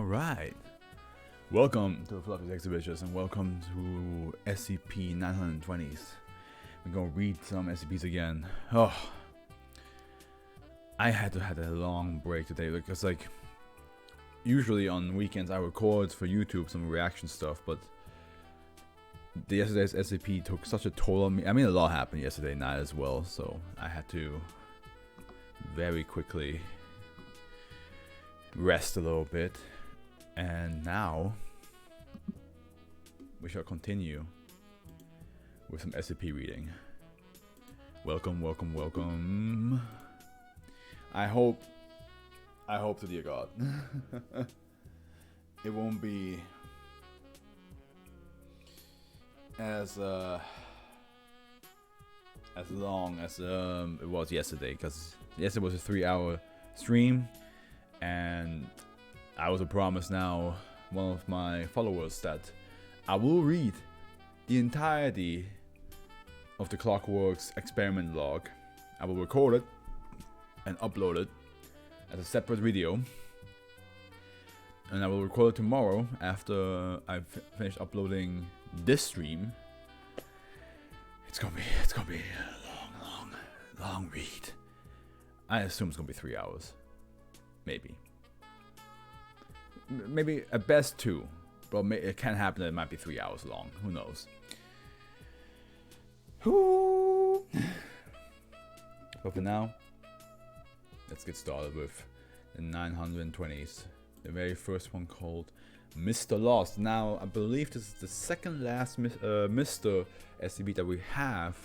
Alright, welcome to the Fluffy's Exhibitions and welcome to SCP-920s. We're gonna read some SCPs again. Oh, I had to have a long break today because usually on weekends I record for YouTube some reaction stuff, but yesterday's SCP took such a toll on me. I mean, a lot happened yesterday night as well, so I had to very quickly rest a little bit. And now we shall continue with some SCP reading. Welcome, welcome, welcome. I hope to dear God it won't be as long as it was yesterday, because yesterday was a 3-hour stream, and I was promised now one of my followers that I will read the entirety of the Clockwork's experiment log. I will record it and upload it as a separate video, and I will record it tomorrow after I've finished uploading this stream. It's gonna be a long read. I assume it's gonna be 3 hours, maybe at best 2, but it can happen that it might be 3 hours long. Who knows? But for now, let's get started with the 920s. The very first one, called Mr. Lost. Now, I believe this is the second last Mr. SCP that we have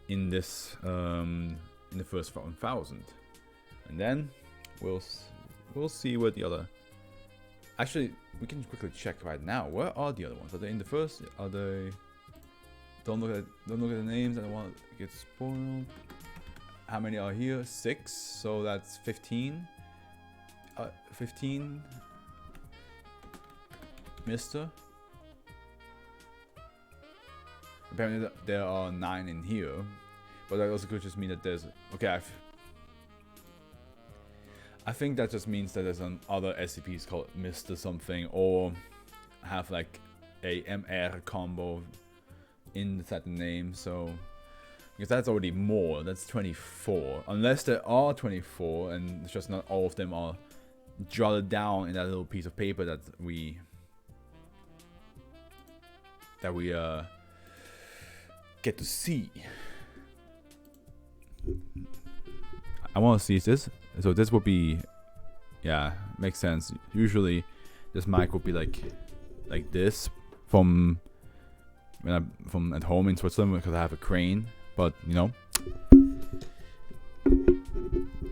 in this in the first 1000, and then we'll see where the other. Actually, we can quickly check right now. Where are the other ones? Are they in the first? Are they? Don't look at the names. I don't want to get spoiled. How many are here? 6. So that's 15. 15. Mister. Apparently there are 9 in here, but that also could just mean that there's. Okay, I think that just means that there's other SCPs called Mr. something, or have like a MR combo inside the name. So, because that's already more, that's 24. Unless there are 24, and it's just not all of them are jotted down in that little piece of paper that we get to see. I want to see this. So this would be, yeah, makes sense. Usually, this mic would be like this from at home in Switzerland, because I have a crane. But you know,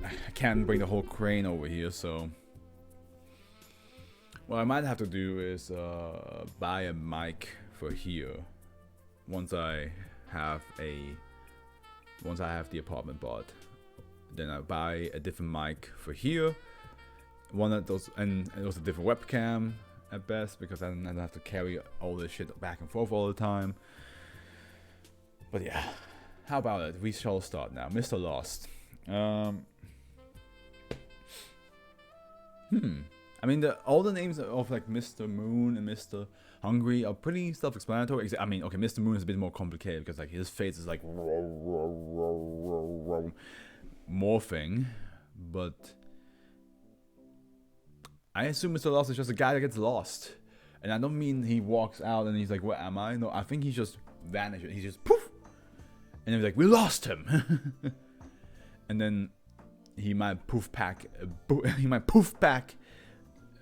I can't bring the whole crane over here. So what I might have to do is buy a mic for here once I have the apartment bought. Then I buy a different mic for here, one of those, and also a different webcam at best, because I don't have to carry all this shit back and forth all the time. But yeah, how about it? We shall start now. Mr. Lost. I mean, all the names of like Mr. Moon and Mr. Hungry are pretty self-explanatory. I mean, okay, Mr. Moon is a bit more complicated because like his face is like morphing, but I assume Mr. Lost is just a guy that gets lost. And I don't mean he walks out and he's like, where am I? No, I think he just vanishes. He's just poof, and he's like, we lost him. And then he might poof back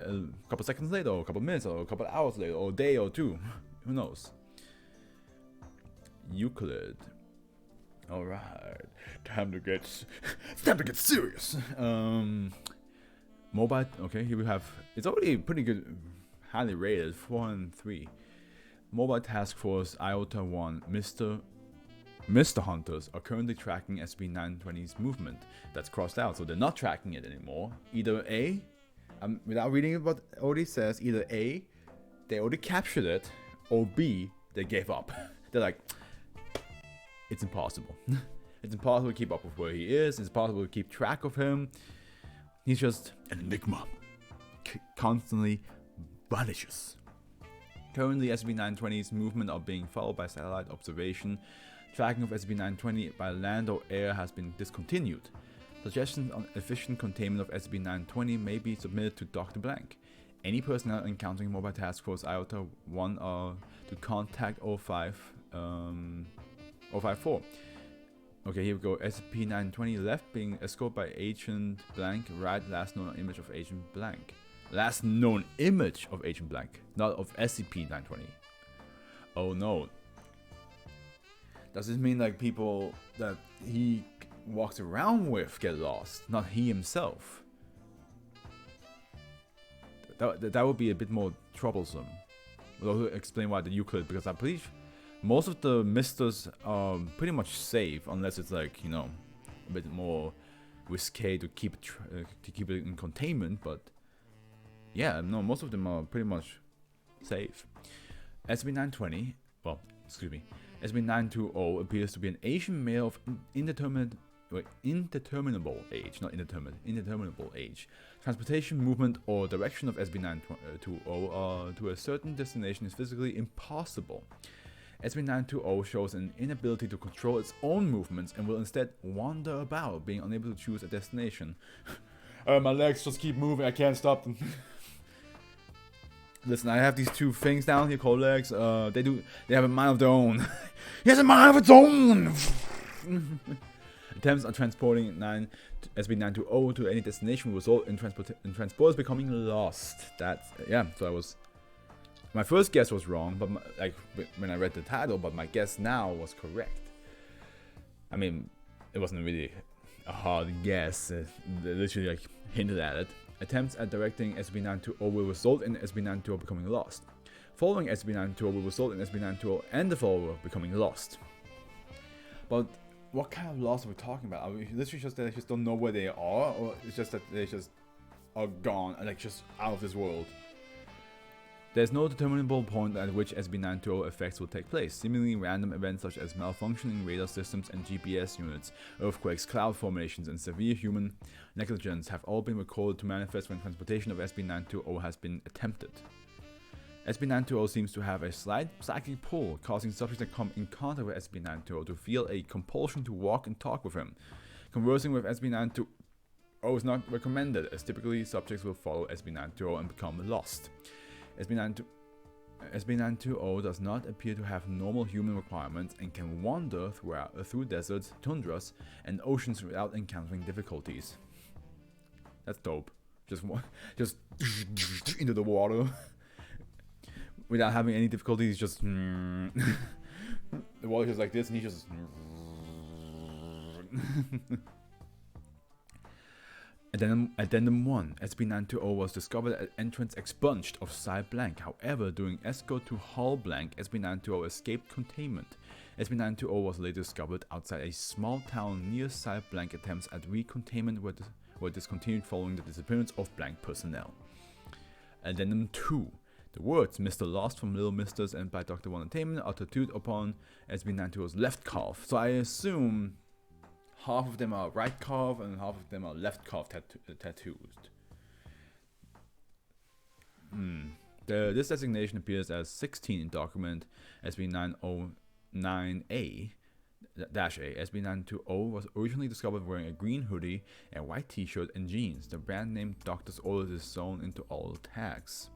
a couple seconds later, or a couple minutes, or a couple hours later, or a day or two. Who knows? Euclid. Alright, time to get serious. Mobile. Okay, here we have. It's already pretty good, highly rated. 403. Mobile Task Force Iota 1. Mr. Hunters are currently tracking SCP-920's movement. That's crossed out, so they're not tracking it anymore. Either A, without reading what it already says, either A, they already captured it, or B, they gave up. They're like, it's impossible. It's impossible to keep up with where he is. It's impossible to keep track of him. He's just an enigma. constantly vanishes. Currently, SCP-920's movement are being followed by satellite observation. Tracking of SCP-920 by land or air has been discontinued. Suggestions on efficient containment of SCP-920 may be submitted to Dr. Blank. Any personnel encountering Mobile Task Force IOTA 1 are to contact 054. Okay, here we go. SCP-920 left being escorted by Agent Blank. Right, last known image of Agent Blank. Last known image of Agent Blank, not of SCP-920. Oh no. Does this mean like people that he walks around with get lost, not he himself? That would be a bit more troublesome. We'll explain why the Euclid, because I believe most of the misters are pretty much safe, unless it's like, you know, a bit more risque to keep it in containment. But yeah, no, most of them are pretty much safe. SCP-920, well, excuse me, SCP-920 appears to be an Asian male of indeterminable age, not indeterminate, indeterminable age. Transportation, movement, or direction of SCP-920 to a certain destination is physically impossible. SCP-920 shows an inability to control its own movements and will instead wander about, being unable to choose a destination. My legs just keep moving, I can't stop them. Listen, I have these two things down here called legs. They have a mind of their own. He has a mind of its own! Attempts on transporting SCP-920 to any destination will result in transporters becoming lost. That's, yeah, so my first guess was wrong, but when I read the title, but my guess now was correct. I mean, it wasn't really a hard guess. They literally like hinted at it. Attempts at directing SCP-920 will result in SCP-920 becoming lost. Following SCP-920 will result in SCP-920 and the follower becoming lost. But what kind of loss are we talking about? Are we literally just that they just don't know where they are, or it's just that they just are gone, like just out of this world? There's no determinable point at which SCP-920 effects will take place. Seemingly random events such as malfunctioning radar systems and GPS units, earthquakes, cloud formations, and severe human negligence have all been recorded to manifest when transportation of SCP-920 has been attempted. SCP-920 seems to have a slight psychic pull, causing subjects that come in contact with SCP-920 to feel a compulsion to walk and talk with him. Conversing with SCP-920 is not recommended, as typically subjects will follow SCP-920 and become lost. SCP-920 does not appear to have normal human requirements and can wander through deserts, tundras, and oceans without encountering difficulties. That's dope. Just into the water. Without having any difficulties, just the water just like this, and he just Addendum 1. SCP-920 was discovered at entrance expunged of Site Blank. However, during escort to Hull Blank, SCP-920 escaped containment. SCP-920 was later discovered outside a small town near Site Blank. Attempts at recontainment were discontinued following the disappearance of Blank personnel. Addendum 2. The words Mr. Lost from Little Misters and by Dr. One Entertainment are tattooed upon SCP-920's left calf. So I assume half of them are right calf and half of them are left calf tattooed. This designation appears as 16 in document SCP-909A-A. SCP-920 was originally discovered wearing a green hoodie, a white t-shirt, and jeans. The brand name Doctor's Orders is sewn into all tags.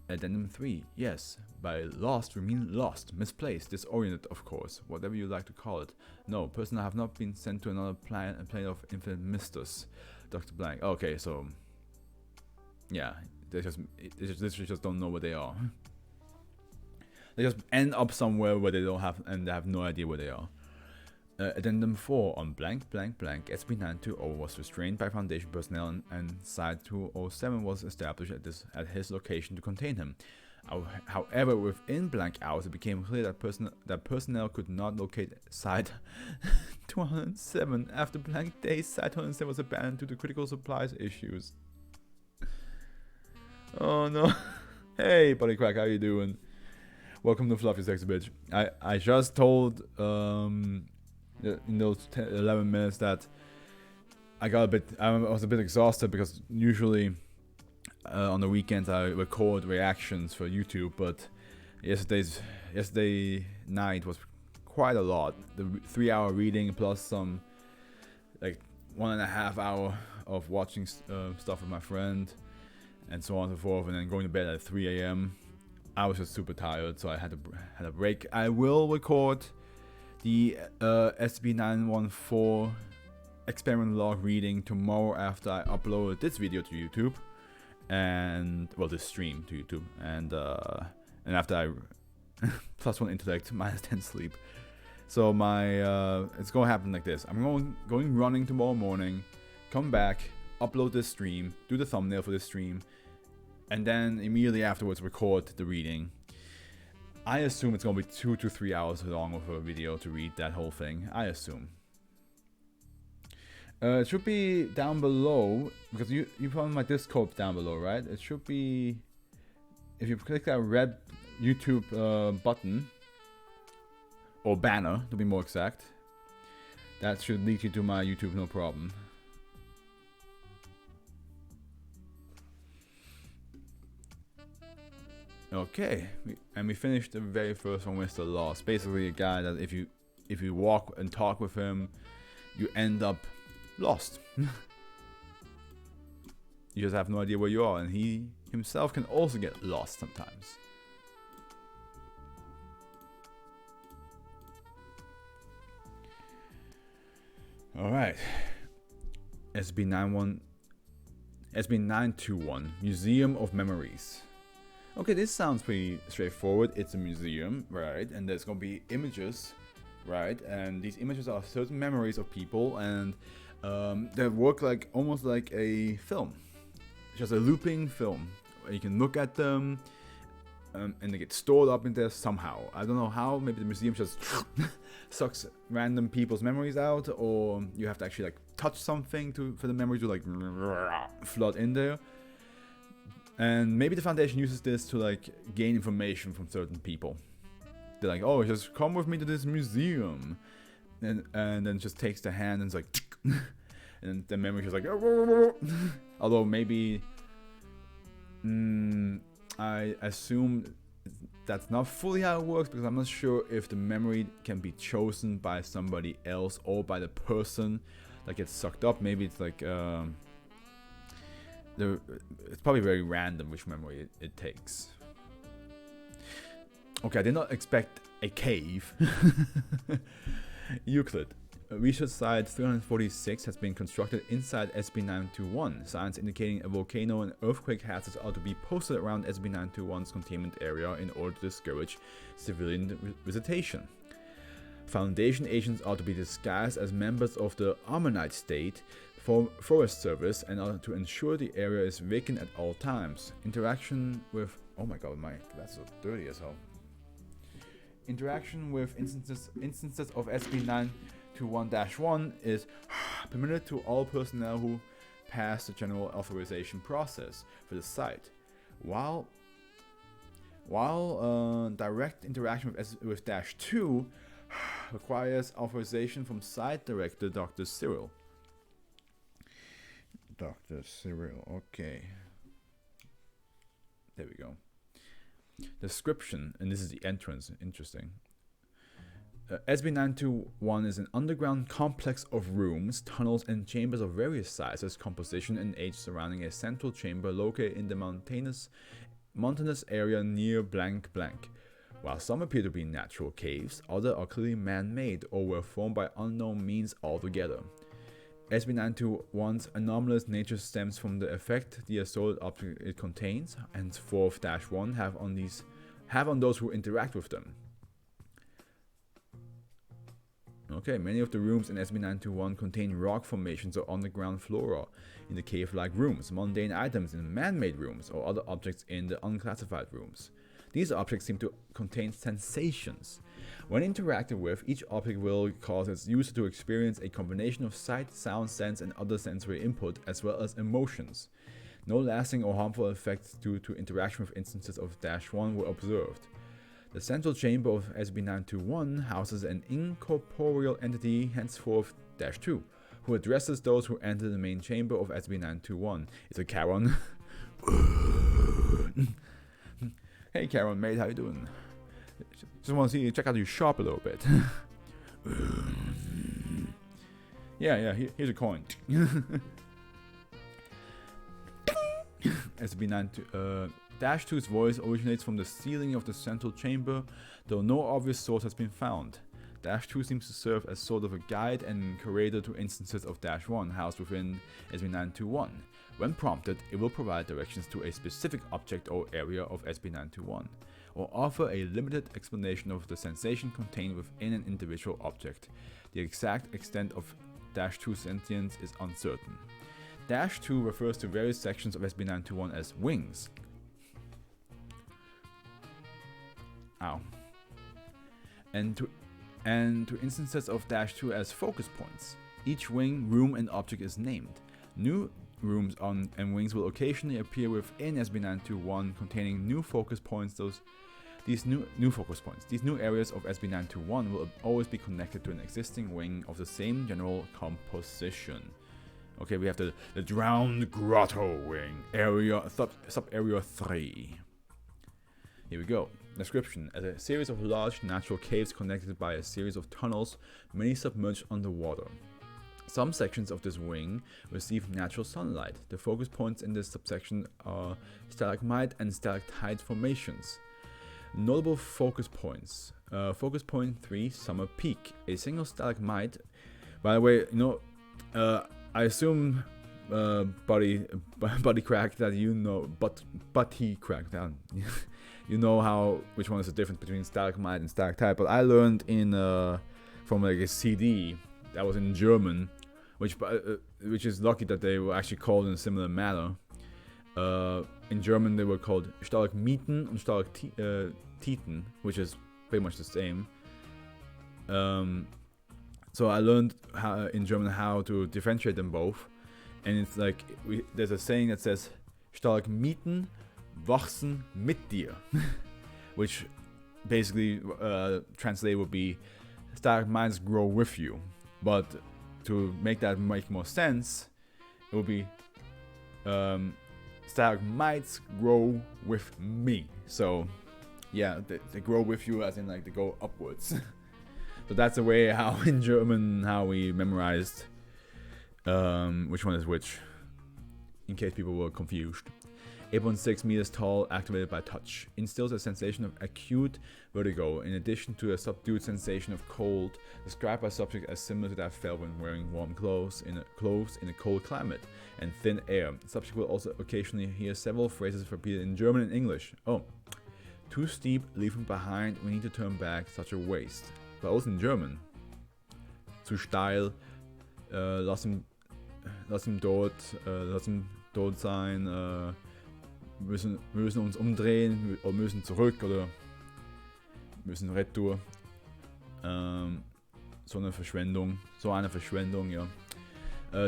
Addendum 3. Yes, by lost we mean lost, misplaced, disoriented, of course, whatever you like to call it. No, personnel have not been sent to another plane of infinite misters. Dr. Blank. Okay, so yeah, they literally just don't know where they are. They just end up somewhere where they don't have, and they have no idea where they are. Addendum 4. On blank blank blank, SCP-920 was restrained by Foundation personnel and Site-207 was established at his location to contain him. However, within blank hours, it became clear that personnel could not locate Site-207. After blank days, Site-207 was abandoned due to critical supplies issues. Oh no. Hey, Buddy Crack, how you doing? Welcome to Fluff, you sexy bitch. I just told in those 11 minutes that I was a bit exhausted because usually On the weekends, I record reactions for YouTube, but yesterday night was quite a lot. The 3-hour reading plus some like 1.5 hour of watching stuff with my friend, and so on and so forth, and then going to bed at 3 a.m. I was just super tired, so I had a break. I will record the SB914 experiment log reading tomorrow after I upload this video to YouTube, and well, this stream to YouTube, and after I +1 intellect, -10 sleep. So it's gonna happen like this. I'm going running tomorrow morning, come back, upload this stream, do the thumbnail for this stream, and then immediately afterwards record the reading. I assume it's gonna be 2 to 3 hours long of a video to read that whole thing. I assume. It should be down below, because you found my Discord down below, right? It should be, if you click that red YouTube button, or banner to be more exact, that should lead you to my YouTube, no problem. Okay, we finished the very first one with the Lost. Basically a guy that if you walk and talk with him, you end up lost. You just have no idea where you are, and he himself can also get lost sometimes. Alright, SB921, Museum of Memories. Okay, this sounds pretty straightforward. It's a museum, right? And there's gonna be images, right? And these images are certain memories of people, and they work like almost like a film. It's just a looping film. You can look at them, and they get stored up in there somehow. I don't know how. Maybe the museum just sucks random people's memories out, or you have to actually like touch something for the memory to like flood in there. And maybe the Foundation uses this to like gain information from certain people. They're like, oh, just come with me to this museum, and then just takes the hand and it's like, and the memory is like, although maybe, I assume that's not fully how it works, because I'm not sure if the memory can be chosen by somebody else or by the person that gets sucked up. Maybe it's like it's probably very random which memory it takes. Okay, I did not expect a cave. Euclid. Research site 346 has been constructed inside SB921. Signs indicating a volcano and earthquake hazards are to be posted around SB921's containment area in order to discourage civilian visitation. Foundation agents are to be disguised as members of the Ammonite State Forest Service and are to ensure the area is vacant at all times. Interaction with... Oh my god, that's so dirty as hell. Interaction with instances of SB921-1 is permitted to all personnel who pass the general authorization process for the site. While direct interaction with -2 requires authorization from site director Dr. Cyril. Dr. Cyril, okay. There we go. Description, and this is the entrance, interesting. SB921 is an underground complex of rooms, tunnels, and chambers of various sizes, composition, and age surrounding a central chamber located in the mountainous area near blank blank. While some appear to be natural caves, others are clearly man-made or were formed by unknown means altogether. SB921's anomalous nature stems from the effect the assorted object it contains, and 4-1 have on those who interact with them. Okay, many of the rooms in SB921 contain rock formations or underground flora in the cave-like rooms, mundane items in man-made rooms, or other objects in the unclassified rooms. These objects seem to contain sensations. When interacted with, each object will cause its user to experience a combination of sight, sound, sense, and other sensory input, as well as emotions. No lasting or harmful effects due to interaction with instances of -1 were observed. The central chamber of SB921 houses an incorporeal entity, henceforth -2, who addresses those who enter the main chamber of SB921. It's a Charon. Hey Karen, mate, how you doing? Just want to see you check out your shop a little bit. Yeah, here's a coin. SB9 Dash 2's voice originates from the ceiling of the central chamber, though no obvious source has been found. Dash 2 seems to serve as sort of a guide and curator to instances of Dash 1 housed within SB921. When prompted, it will provide directions to a specific object or area of SB921, or offer a limited explanation of the sensation contained within an individual object. The exact extent of Dash 2's sentience is uncertain. Dash 2 refers to various sections of SB921 as wings. Ow. And to instances of Dash 2 as focus points. Each wing, room, and object is named. New rooms and wings will occasionally appear within SB921 containing new focus points. These new areas of SB921 will always be connected to an existing wing of the same general composition. Okay, we have the Drowned Grotto wing, sub-area 3. Here we go. Description: as a series of large natural caves connected by a series of tunnels, many submerged underwater. Some sections of this wing receive natural sunlight. The focus points in this subsection are stalagmite and stalactite formations. Notable focus points. Focus point 3, Summer Peak. A single stalagmite. By the way, I assume Buddy Crack that you know, but he cracked down. You know which one is the difference between stalagmite and stalactite, but I learned from like a CD that was in German, which is lucky that they were actually called in a similar manner. In German they were called Stalagmiten and Stalaktiten, which is pretty much the same. So I learned in German how to differentiate them both, and it's like there's a saying that says Stalagmiten wachsen mit dir, which basically translated would be stalagmites grow with you. But to make that make more sense, it would be stalagmites grow with me. So yeah, they grow with you as in like they go upwards. So that's the way how in German how we memorized which one is which, in case people were confused. 8.6 meters tall, activated by touch. Instills a sensation of acute vertigo, in addition to a subdued sensation of cold, described by subject as similar to that felt when wearing warm clothes in a cold climate, and thin air. Subject will also occasionally hear several phrases repeated in German and English. Oh, too steep, leaving behind, we need to turn back, such a waste. But also in German. Zu steil, lass ihn dort sein, müssen uns umdrehen oder müssen zurück oder müssen retour. So eine Verschwendung, ja.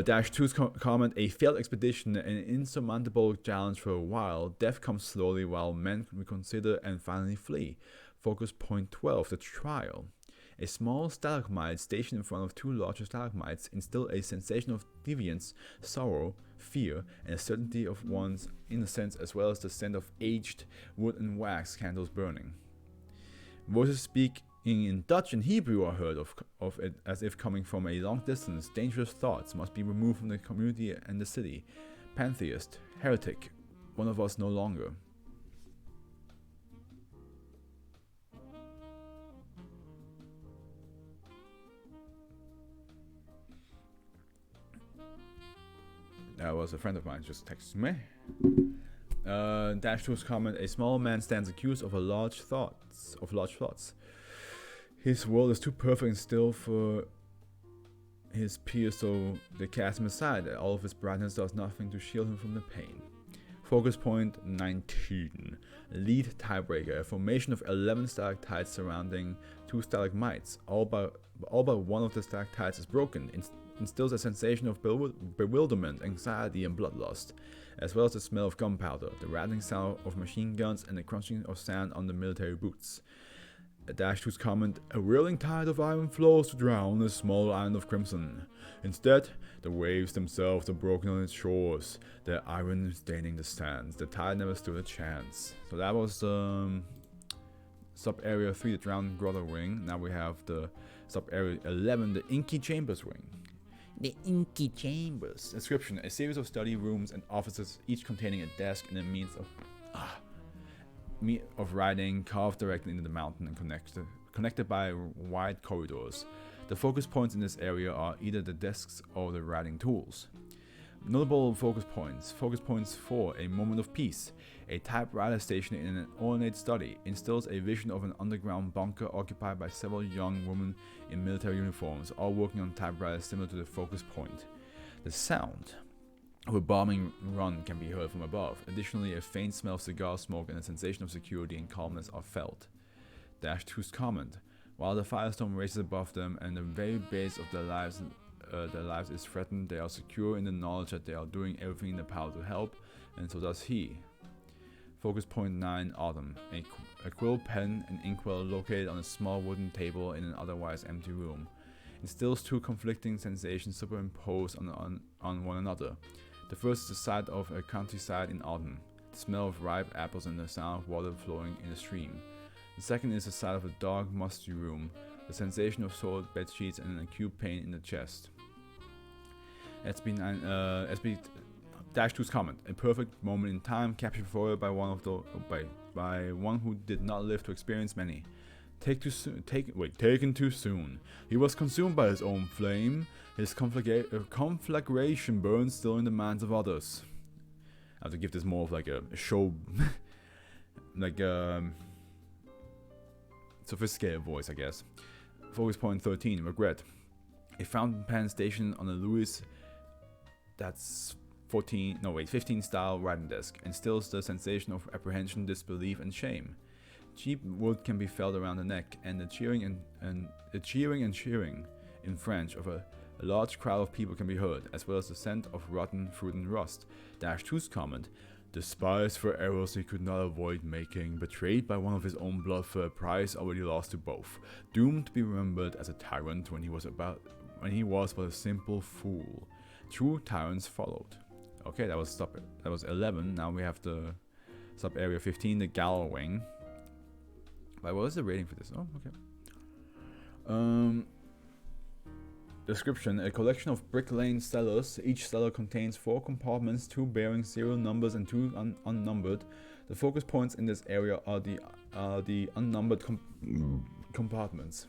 Dash 2's comment: a failed expedition, an insurmountable challenge for a while. Death comes slowly while men reconsider and finally flee. Focus point 12, the trial. A small stalagmite stationed in front of two larger stalagmites instill a sensation of deviance, sorrow, fear, and a certainty of one's innocence, as well as the scent of aged wood and wax candles burning. Voices speaking in Dutch and Hebrew are heard of it as if coming from a long distance. Dangerous thoughts must be removed from the community and the city. Pantheist, heretic, one of us no longer. That was a friend of mine just texted me. Dash 2's comment: a small man stands accused of large thoughts. His world is too perfect and still for his peers, so they cast him aside. All of his brightness does nothing to shield him from the pain. Focus point 19. Lead tiebreaker. A formation of 11 stalactites surrounding two stalagmites. All but one of the stalactites is broken. Instills a sensation of bewilderment, anxiety, and bloodlust, as well as the smell of gunpowder, the rattling sound of machine guns, and the crunching of sand on the military boots. Dash 2's comment, a whirling tide of iron flows to drown a small island of crimson. Instead, the waves themselves are broken on its shores, their iron staining the sands. The tide never stood a chance. So that was sub-area 3, the Drowned Grotto Wing. Now we have the sub-area 11, the Inky Chambers Wing. The Inky Chambers. Description, a series of study rooms and offices, each containing a desk and a means of writing carved directly into the mountain and connected by wide corridors. The focus points in this area are either the desks or the writing tools. Notable focus points. Focus points 4, a moment of peace. A typewriter station in an ornate study instills a vision of an underground bunker occupied by several young women in military uniforms, all working on typewriters similar to the focus point. The sound of a bombing run can be heard from above. Additionally, a faint smell of cigar smoke and a sensation of security and calmness are felt. Dash 2's comment. While the firestorm races above them and the very base of their lives is threatened, they are secure in the knowledge that they are doing everything in their power to help, and so does he. Focus point 9, Autumn. A quill pen and inkwell located on a small wooden table in an otherwise empty room instills two conflicting sensations superimposed on one another. The first is the sight of a countryside in autumn, the smell of ripe apples and the sound of water flowing in a stream. The second is the sight of a dark, musty room, the sensation of soiled bed sheets and an acute pain in the chest. SB-2's comment, a perfect moment in time captured forever by one who did not live to experience many. Taken too soon. He was consumed by his own flame. His conflagration burns still in the minds of others. I have to give this more of like a show, like sophisticated voice, I guess. Focus point 13, regret. A fountain pen station on a Louis, that's 15 style writing desk instills the sensation of apprehension, disbelief, and shame. Cheap wood can be felt around the neck, and the cheering and cheering in French of a large crowd of people can be heard, as well as the scent of rotten fruit and rust. Dash 2's comment, despised for errors he could not avoid making, betrayed by one of his own blood for a prize already lost to both, doomed to be remembered as a tyrant when he was but a simple fool. True tyrants followed. Okay, that was 11. Now we have the sub area 15, the Gallow Wing. What was the rating for this? Oh, okay. Description, a collection of brick-lane cellars. Each cellar contains 4 compartments, 2 bearing serial numbers and 2 unnumbered. The focus points in this area are the unnumbered compartments.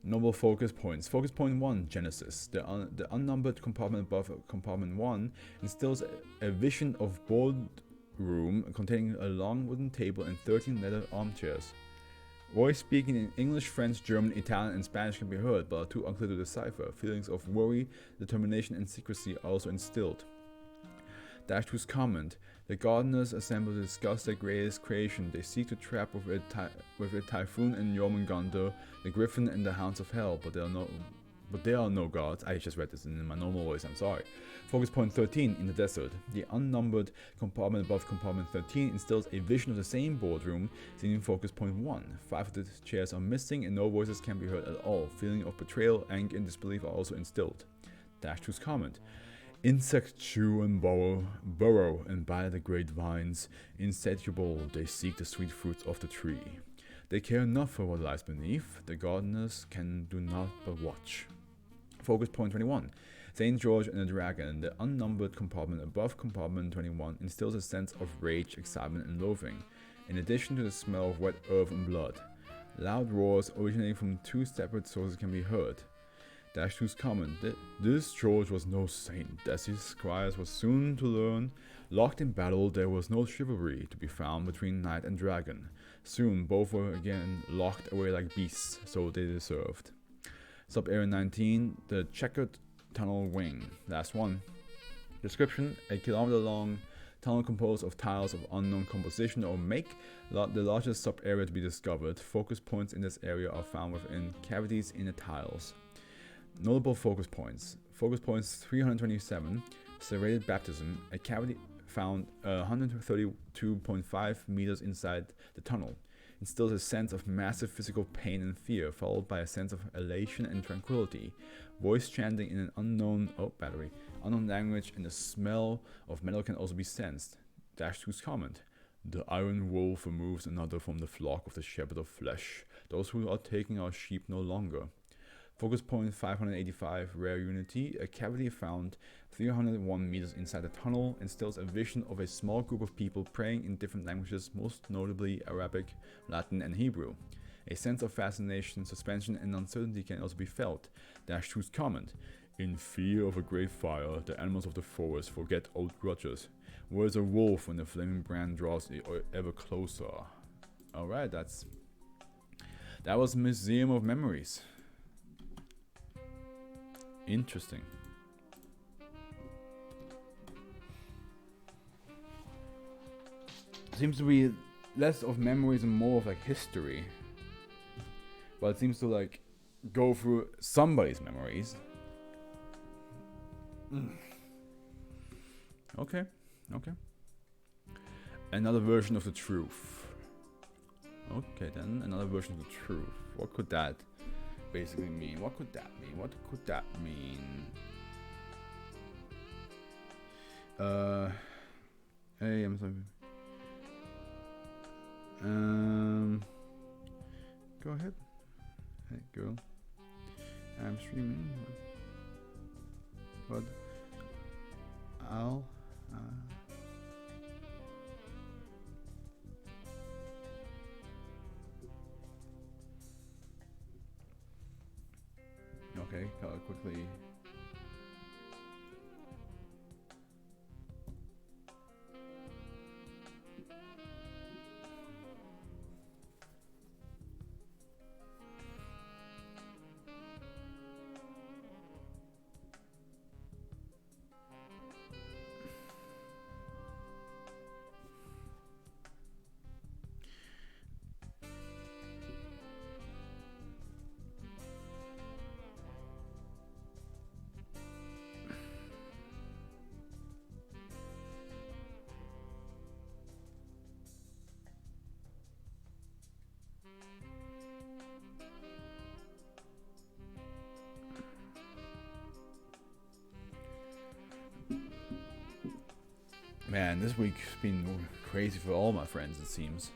Noble focus points. Focus point 1, Genesis. The unnumbered compartment above compartment 1 instills a vision of boardroom containing a long wooden table and 13 leather armchairs. Voice speaking in English, French, German, Italian, and Spanish can be heard, but are too unclear to decipher. Feelings of worry, determination, and secrecy are also instilled. Dash 2's comment, the gardeners assemble to discuss their greatest creation. They seek to trap with a typhoon and Jormungandr, the griffin and the hounds of hell, but there are no gods. I just read this in my normal voice, I'm sorry. Focus point 13, in the desert. The unnumbered compartment above compartment 13 instills a vision of the same boardroom seen in focus point 1. 5 of the chairs are missing and no voices can be heard at all. Feeling of betrayal, anger, and disbelief are also instilled. Dash 2's comment. Insects chew and burrow and bite the great vines. Insatiable, they seek the sweet fruits of the tree. They care not for what lies beneath. The gardeners can do naught but watch. Focus point 21. St. George and the Dragon. The unnumbered compartment above compartment 21 instills a sense of rage, excitement, and loathing, in addition to the smell of wet earth and blood. Loud roars originating from 2 separate sources can be heard. Dash 2's comment, this George was no saint, as his squires were soon to learn. Locked in battle, there was no chivalry to be found between knight and dragon. Soon, both were again locked away like beasts, so they deserved. Sub-area 19, the Checkered Tunnel Wing. Last one. Description, a kilometer-long tunnel composed of tiles of unknown composition or make, the largest sub-area to be discovered. Focus points in this area are found within cavities in the tiles. Notable focus points. Focus points 327, Serrated Baptism, a cavity found 132.5 meters inside the tunnel. instills a sense of massive physical pain and fear, followed by a sense of elation and tranquility. Voice chanting in an unknown language, and the smell of metal can also be sensed. Dash 2's comment: the iron wolf removes another from the flock of the shepherd of flesh, those who are taking our sheep no longer. Focus point 585, rare unity. A cavity found 301 meters inside the tunnel instills a vision of a small group of people praying in different languages, most notably Arabic, Latin, and Hebrew. A sense of fascination, suspension, and uncertainty can also be felt. Dash 2's comment: in fear of a great fire, the animals of the forest forget old grudges. Where's a wolf when the flaming brand draws ever closer? Alright, that was Museum of Memories. Interesting. Seems to be less of memories and more of like history. But it seems to like go through somebody's memories. Okay. Another version of the truth. Okay then, another version of the truth. What could that basically mean? What could that mean? Hey, I'm sorry. Go ahead. Hey, girl. I'm streaming. But I'll. Okay, quickly. Man, this week's been crazy for all my friends, it seems.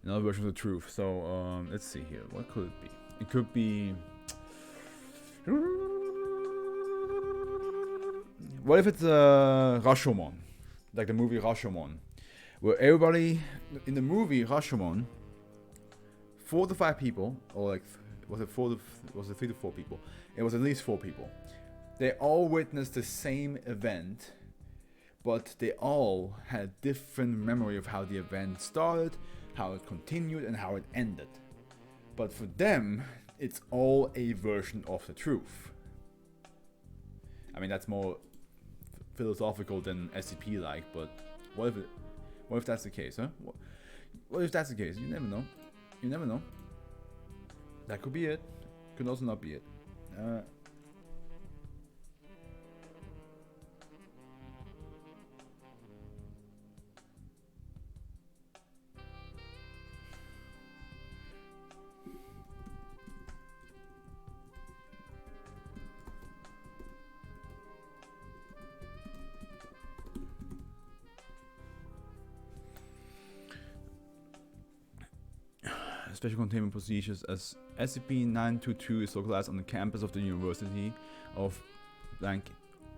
Another version of the truth. So, let's see here. What could it be? It could be... What if it's Rashomon? Like the movie Rashomon. Where everybody... In the movie Rashomon, 4 to 5 people, or like... Was it 3 to 4 people? It was at least 4 people. They all witnessed the same event, but they all had a different memory of how the event started, how it continued, and how it ended. But for them, it's all a version of the truth. I mean, that's more philosophical than SCP-like, but what if that's the case, huh? What if that's the case? You never know. You never know. That could be it. Could also not be it. Special containment procedures as SCP-922 is localized on the campus of the University of blank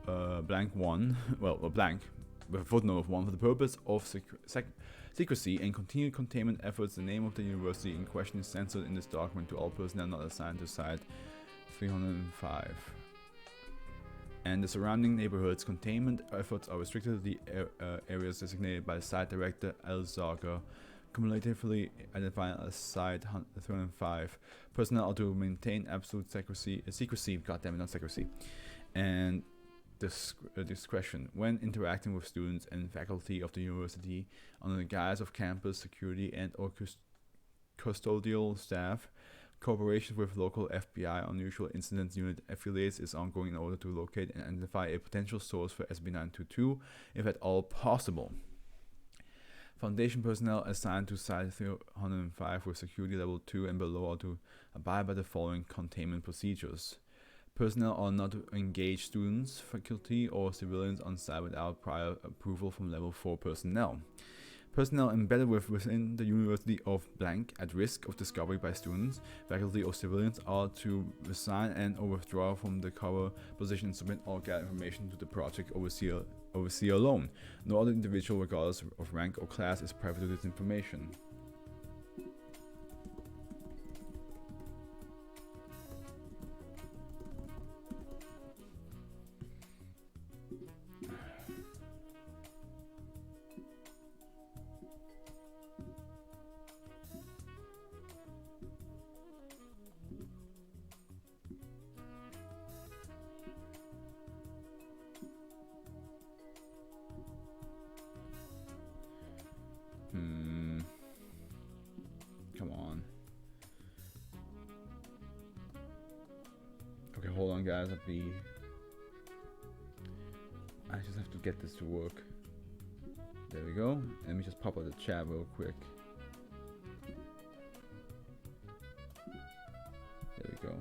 1, well, blank, with a footnote of 1 for the purpose of secrecy and continued containment efforts. The name of the university in question is censored in this document to all personnel not assigned to Site 305. And the surrounding neighborhoods. Containment efforts are restricted to the areas designated by Site Director Al Zarga, cumulatively identified as Site 305. Personnel are to maintain absolute secrecy, goddammit, not secrecy, and discretion when interacting with students and faculty of the university under the guise of campus security and or custodial staff. Cooperation with local FBI Unusual Incidents Unit affiliates is ongoing in order to locate and identify a potential source for SCP-922, if at all possible. Foundation personnel assigned to Site 305 with security level 2 and below are to abide by the following containment procedures. Personnel are not to engage students, faculty, or civilians on site without prior approval from level 4 personnel. Personnel embedded within the University of blank at risk of discovery by students, faculty, or civilians are to resign and or withdraw from the cover position and submit all gathered information to the project overseer alone. No other individual, regardless of rank or class, is privy to this information. Come on. Okay, hold on, guys. I just have to get this to work. There we go. Let me just pop out the chat real quick. There we go.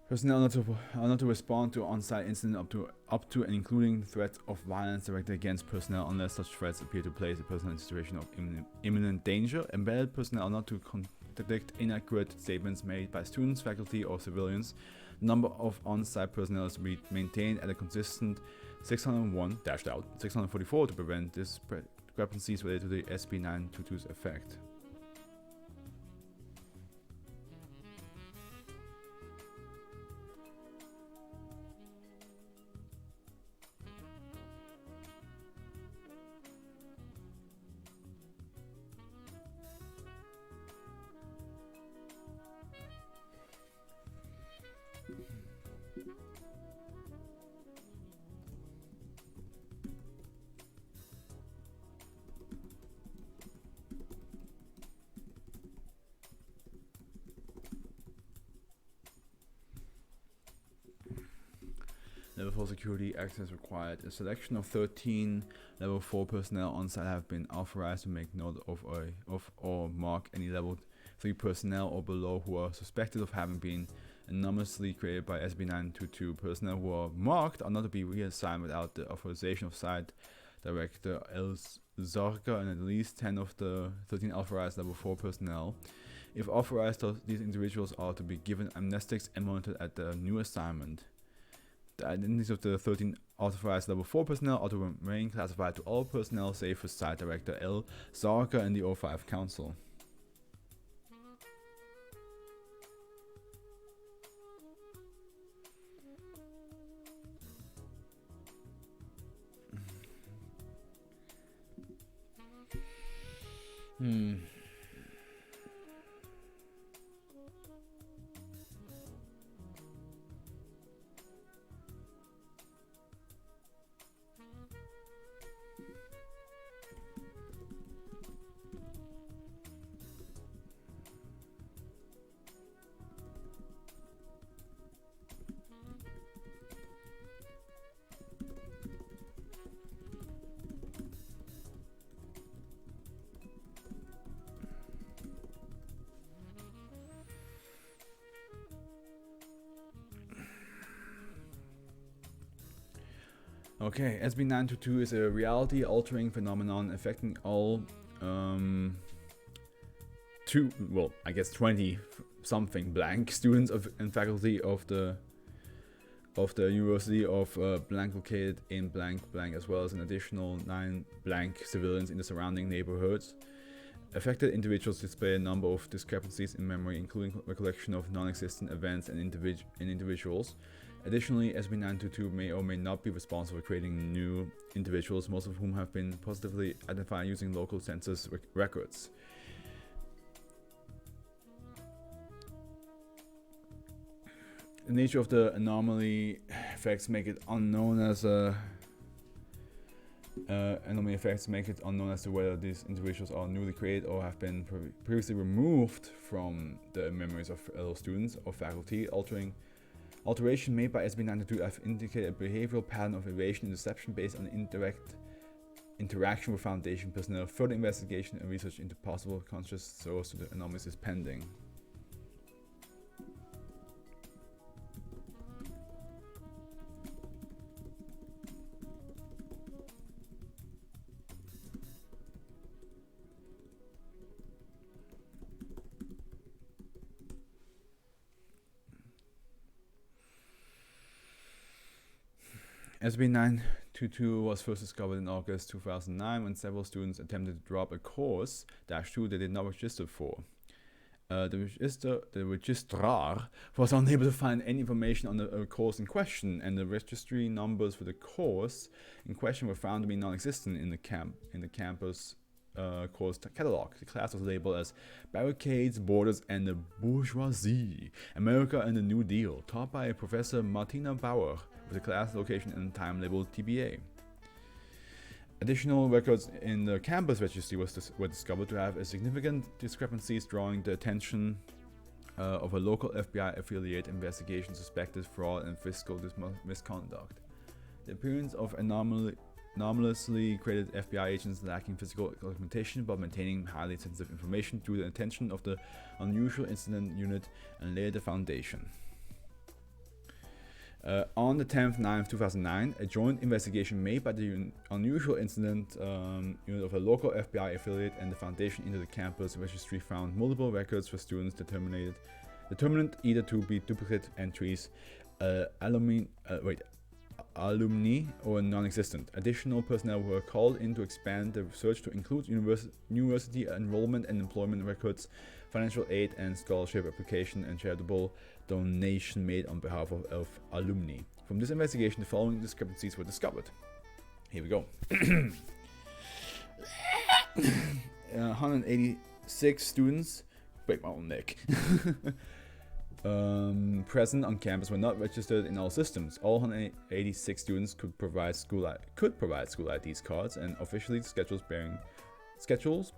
Personnel are not to respond to on-site incident up to and including threats of violence directed against personnel unless such threats appear to place a person in a situation of imminent danger. Embedded personnel are not to contradict inaccurate statements made by students, faculty, or civilians. The number of on-site personnel is to be maintained at a consistent 601-644 to prevent discrepancies related to the SB 922's effect. Level 4 security access required. A selection of 13 level 4 personnel on site have been authorized to make note of or mark any level 3 personnel or below who are suspected of having been anonymously created by SB 922. Personnel who are marked are not to be reassigned without the authorization of Site Director L. Zorka and at least 10 of the 13 authorized level 4 personnel. If authorized, these individuals are to be given amnestics and monitored at the new assignment. The identities of the 13 authorized level 4 personnel are to remain classified to all personnel save for Site Director L. Zarka and the O5 Council. Okay, SB 922 is a reality-altering phenomenon affecting all 20-something blank students and faculty of the University of blank located in blank blank, as well as an additional 9 blank civilians in the surrounding neighborhoods. Affected individuals display a number of discrepancies in memory, including recollection of non-existent events and individuals. Additionally, SB 922 may or may not be responsible for creating new individuals, most of whom have been positively identified using local census records. The nature of the anomaly effects make it unknown as Anomaly effects make it unknown as to whether these individuals are newly created or have been previously removed from the memories of fellow students or faculty. Alteration made by SB92 have indicated a behavioral pattern of evasion and deception based on indirect interaction with Foundation personnel. Further investigation and research into possible conscious source to the anomalies is pending. SB922 was first discovered in August 2009 when several students attempted to drop a course -2 they did not register for. The registrar was unable to find any information on the course in question, and the registry numbers for the course in question were found to be non-existent in the campus course catalog. The class was labeled as Barricades, Borders, and the Bourgeoisie, America and the New Deal, taught by Professor Martina Bauer, with a class location and time labeled TBA. Additional records in the campus registry were discovered to have a significant discrepancies, drawing the attention of a local FBI affiliate investigation suspected fraud and fiscal misconduct. The appearance of anomalously created FBI agents lacking physical documentation but maintaining highly sensitive information drew the attention of the Unusual Incident Unit and laid the foundation. On the 10th 9th 2009, a joint investigation made by the Unusual Incident Unit of a local FBI affiliate and the Foundation into the campus registry found multiple records for students determined either to be duplicate entries, alumni, or non-existent. Additional personnel were called in to expand the research to include university enrollment and employment records, financial aid and scholarship application, and charitable donation made on behalf of alumni. From this investigation, the following discrepancies were discovered. Here we go. 186 students, break my own neck, present on campus were not registered in all systems. All 186 students could provide school IDs cards and officially schedules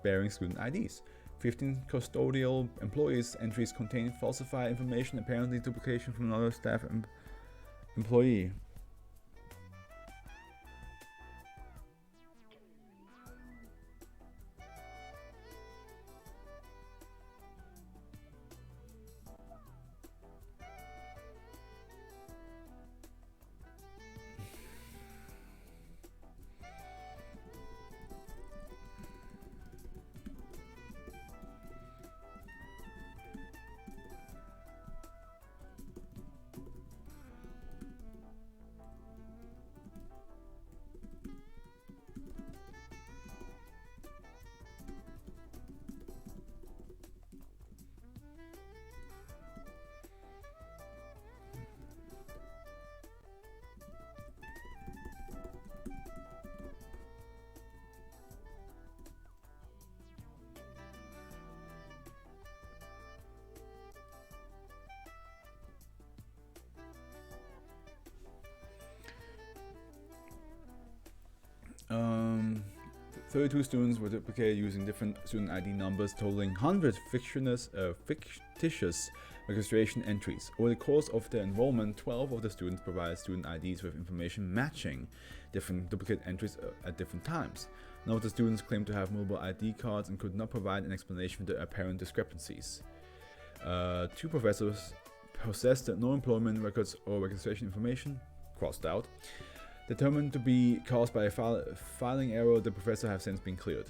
bearing student IDs. 15 custodial employees' entries contain falsified information, apparently duplication from another staff employee. Um, 32 students were duplicated using different student ID numbers, totaling 100 fictitious registration entries. Over the course of their enrollment, 12 of the students provided student IDs with information matching different duplicate entries at different times. None of the students claimed to have multiple ID cards and could not provide an explanation for the apparent discrepancies. 2 professors possessed no employment records or registration information, crossed out. Determined to be caused by a filing error, the professor have since been cleared.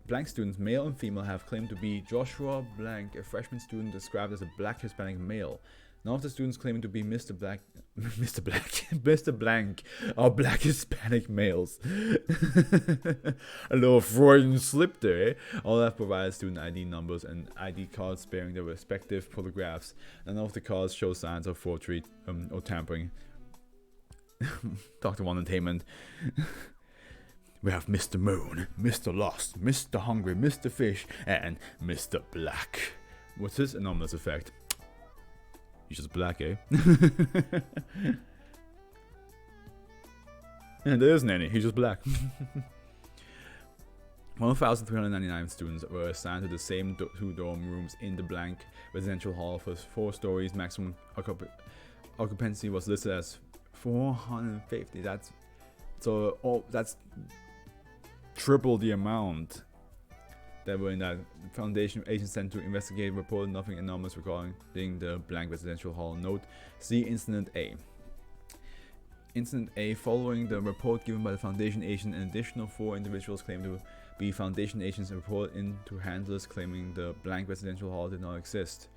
Blank students, male and female, have claimed to be Joshua Blank, a freshman student described as a black Hispanic male. None of the students claiming to be Mr. Blank are black Hispanic males. A little Freudian slip there, eh? All have provided student ID numbers and ID cards bearing their respective photographs. None of the cards show signs of forgery or tampering. Dr. One Entertainment. We have Mr. Moon, Mr. Lost, Mr. Hungry, Mr. Fish, and Mr. Black. What's his anomalous effect? He's just black, eh? And there isn't any, he's just black. 1,399 students were assigned to the same two dorm rooms in the blank residential hall for 4 stories. Maximum occupancy was listed as 450. That's triple the amount that were in that. Foundation agents sent to investigate reported nothing anomalous regarding the blank residential hall. Note: see Incident A. Incident A: following the report given by the Foundation agent, an additional 4 individuals claimed to be Foundation agents and reported in to handlers claiming the blank residential hall did not exist.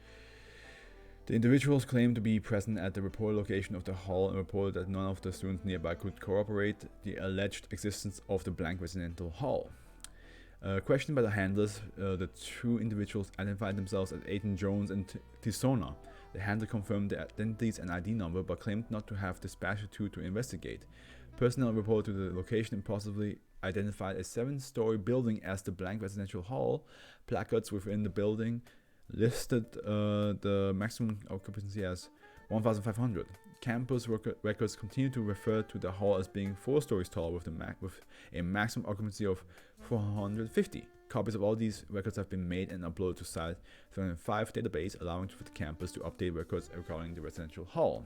The individuals claimed to be present at the reported location of the hall and reported that none of the students nearby could corroborate the alleged existence of the blank residential hall. Questioned by the handlers, the 2 individuals identified themselves as Aidan Jones and Tisona. The handler confirmed their identities and ID number, but claimed not to have dispatched the 2 to investigate. Personnel reported to the location and possibly identified a 7-story building as the blank residential hall. Placards within the building listed the maximum occupancy as 1,500. Campus records continue to refer to the hall as being 4 stories tall with a maximum occupancy of 450. Copies of all these records have been made and uploaded to Site 305 database, allowing for the campus to update records regarding the residential hall.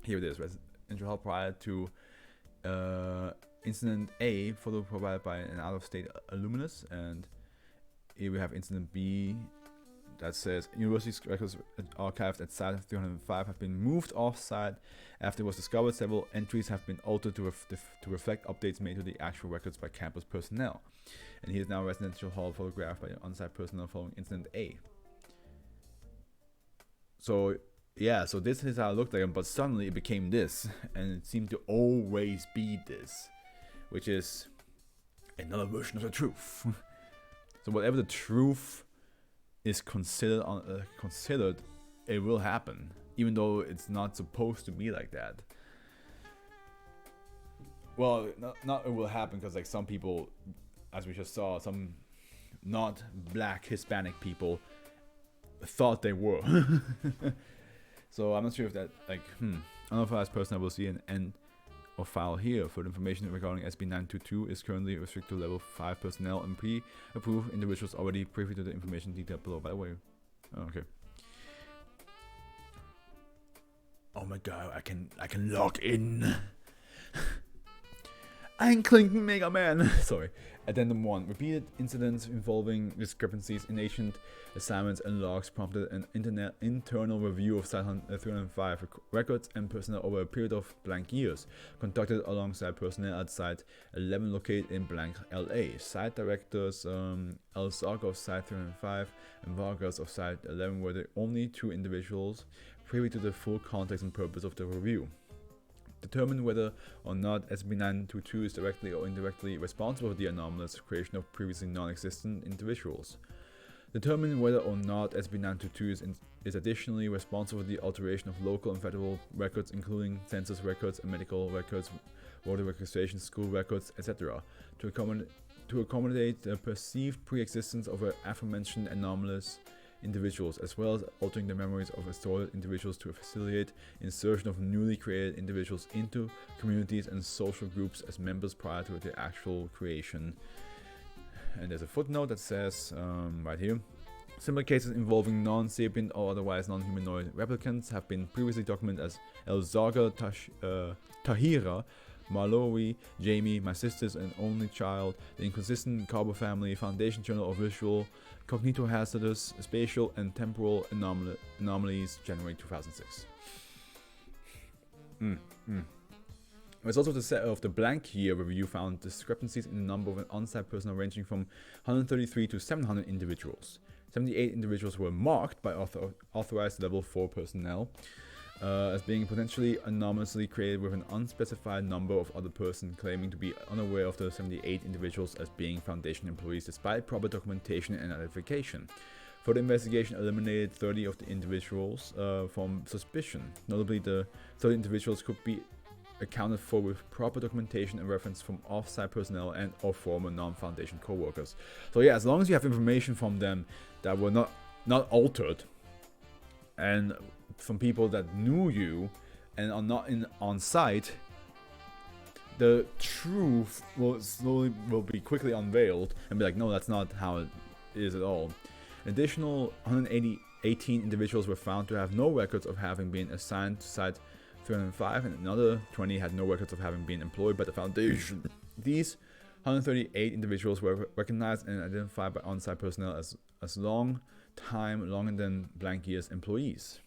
Here it is, residential hall prior to Incident A, photo provided by an out-of-state alumnus, and here we have Incident B that says university records archived at Site 305 have been moved off-site after it was discovered several entries have been altered to reflect updates made to the actual records by campus personnel. And here's now residential hall photographed by on-site personnel following Incident A. So yeah, so this is how it looked like, but suddenly it became this, and it seemed to always be this, which is another version of the truth. So whatever the truth is considered, it will happen, even though it's not supposed to be like that. Well, not it will happen, because like some people, as we just saw, some not black Hispanic people thought they were. So I'm not sure if that, like, unauthorized personnel will see an end of file here. Further information regarding SB 922 is currently restricted to level 5 personnel and pre-approved individuals already privy to the information detailed below. By the way, okay. Oh my god, I can log in. Ankling Mega Man. Sorry. Addendum 1. Repeated incidents involving discrepancies in ancient assignments and logs prompted an internal review of Site 305 records and personnel over a period of blank years, conducted alongside personnel at Site 11 located in blank LA. Site directors El Zaga of Site 305 and Vargas of Site 11 were the only 2 individuals privy to the full context and purpose of the review. Determine whether or not SB 922 is directly or indirectly responsible for the anomalous creation of previously non-existent individuals. Determine whether or not SB 922 is additionally responsible for the alteration of local and federal records, including census records and medical records, voter registration, school records, etc., to accommodate the perceived pre-existence of aforementioned anomalous individuals, as well as altering the memories of restored individuals to facilitate insertion of newly created individuals into communities and social groups as members prior to the actual creation. And there's a footnote that says, right here, similar cases involving non-sapient or otherwise non-humanoid replicants have been previously documented as El Zaga, Tahira, Mallory, Jamie, My Sisters and Only Child, The Inconsistent Carbo Family, Foundation Journal of Visual, Cognitohazardous, Spatial and Temporal Anomalies, January 2006. It's also the set of the blank year review found discrepancies in the number of on-site personnel ranging from 133 to 700 individuals. 78 individuals were marked by authorized level 4 personnel as being potentially anomalously created, with an unspecified number of other persons claiming to be unaware of the 78 individuals as being Foundation employees despite proper documentation and identification. Further investigation eliminated 30 of the individuals from suspicion. Notably, the 30 individuals could be accounted for with proper documentation and reference from off-site personnel and or former non-Foundation co-workers. So yeah, as long as you have information from them that were not altered, and from people that knew you and are not on site, the truth will be quickly unveiled and be like, no, that's not how it is at all. Additional 118 individuals were found to have no records of having been assigned to Site 305, and another 20 had no records of having been employed by the Foundation. These 138 individuals were recognized and identified by on-site personnel as longer than blank years employees.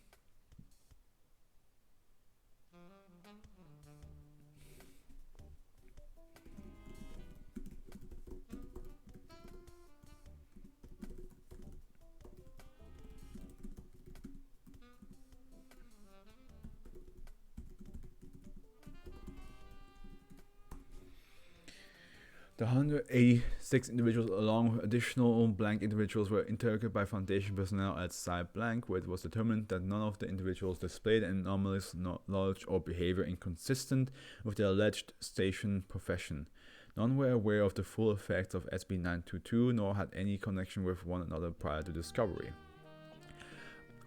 The 186 individuals, along with additional blank individuals, were interrogated by Foundation personnel at Site Blank, where it was determined that none of the individuals displayed an anomalous knowledge or behavior inconsistent with their alleged station profession. None were aware of the full effects of SB 922, nor had any connection with one another prior to discovery.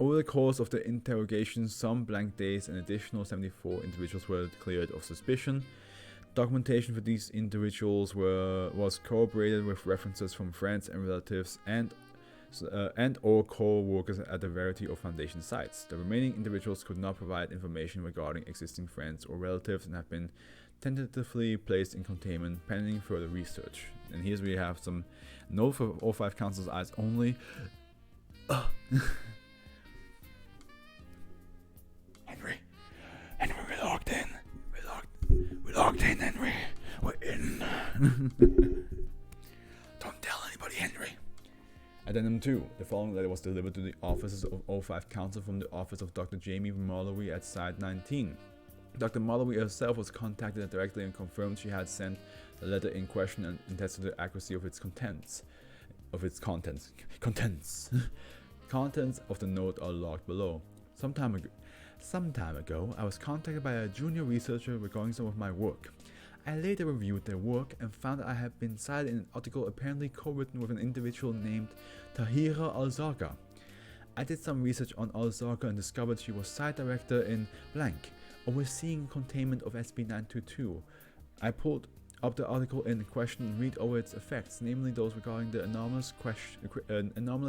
Over the course of the interrogation, some blank days and additional 74 individuals were cleared of suspicion. Documentation for these individuals was corroborated with references from friends and relatives and or co-workers at a variety of Foundation sites. The remaining individuals could not provide information regarding existing friends or relatives and have been tentatively placed in containment pending further research. And here's where we have some note for all 5 councils eyes only. Henry, we're logged in. We're logged in, Henry. We're in. Don't tell anybody, Henry. Addendum 2. The following letter was delivered to the offices of all 5 council from the office of Dr. Jamie Mallory at Site 19. Dr. Mallory herself was contacted directly and confirmed she had sent the letter in question and attested to the accuracy of its contents. Contents of the note are logged below. Some time ago, I was contacted by a junior researcher regarding some of my work. I later reviewed their work and found that I had been cited in an article apparently co-written with an individual named Tahira Alzaga. I did some research on Alzaga and discovered she was site director in blank, overseeing containment of SB 922. I pulled up the article in question and read over its effects, namely those regarding the anomalous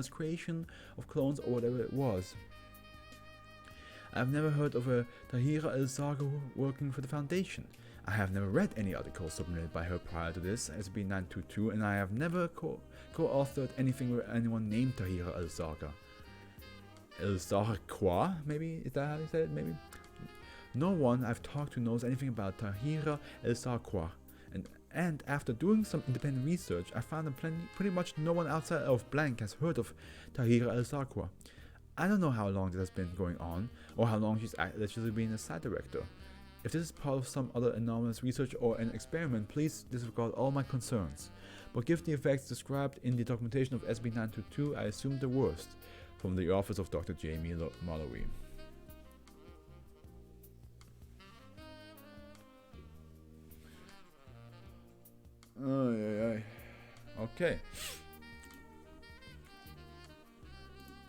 creation of clones or whatever it was. I have never heard of a Tahira Alzaga working for the Foundation. I have never read any articles submitted by her prior to this SB 922, and I have never co-authored anything with anyone named Tahira Alzaga. Alzaga, maybe? Is that how you say it? Maybe? No one I've talked to knows anything about Tahira Alzaga. And after doing some independent research, I found that pretty much no one outside of blank has heard of Tahira Alzaga. I don't know how long this has been going on, or how long she's actually been a site director. If this is part of some other anomalous research or an experiment, please disregard all my concerns. But given the effects described in the documentation of SB 922, I assume the worst. From the office of Dr. Jamie Mallory. Okay.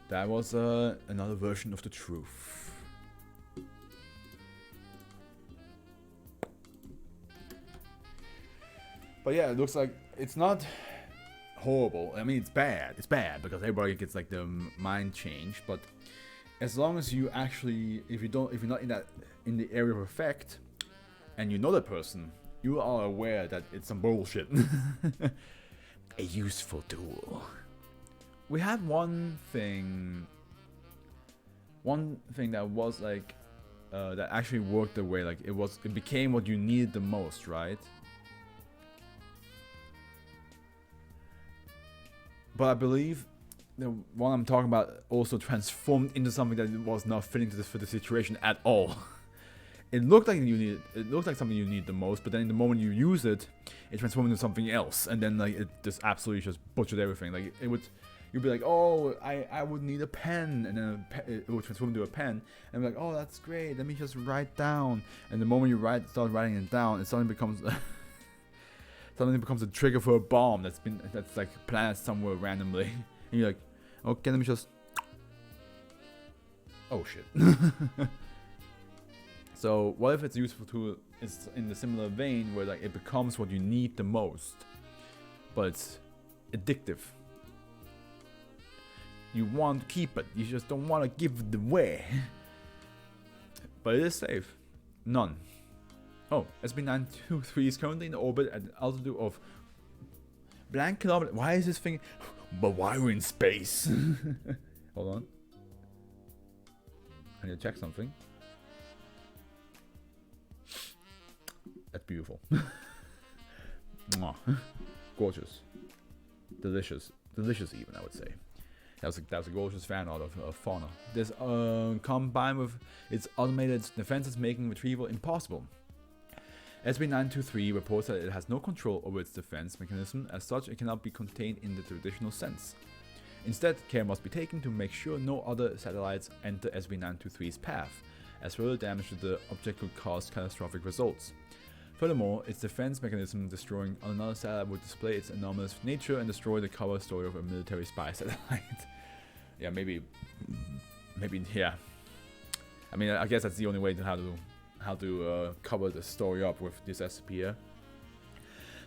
That was another version of the truth. But yeah, it looks like it's not horrible. I mean, it's bad. It's bad because everybody gets like the mind change. But as long as you actually, if you're not in the area of effect, and you know that person, you are aware that it's some bullshit. A useful tool. We had one thing that was like that actually worked the way, like it became what you needed the most, right? But I believe the one I'm talking about also transformed into something that was not fitting for the situation at all. It looked like something you need the most, but then the moment you use it, it transformed into something else, and then like it just absolutely just butchered everything. Like you'd be like, oh, I would need a pen, and then it would transform into a pen, and be like, oh, that's great. Let me just write down, and the moment you start writing it down, it suddenly becomes a trigger for a bomb that's like planted somewhere randomly, and you're like, okay, let me just, oh shit. So what if it's useful tool it's in the similar vein where like it becomes what you need the most, but it's addictive. You want to keep it, you just don't want to give it away. But it is safe. None. Oh, SB923 is currently in orbit at an altitude of blank kilometer. Why is this thing? But why are we in space? Hold on. I need to check something. That's beautiful. Gorgeous. Delicious. Delicious even, I would say. That was a gorgeous fan art of fauna. This combined with its automated defenses making retrieval impossible. SB923 reports that it has no control over its defense mechanism. As such, it cannot be contained in the traditional sense. Instead, care must be taken to make sure no other satellites enter SB923's path, as further damage to the object could cause catastrophic results. Furthermore, its defense mechanism destroying another satellite would display its anomalous nature and destroy the cover story of a military spy satellite. Yeah, maybe, yeah. I mean, I guess that's the only way to how to cover the story up with this SPR.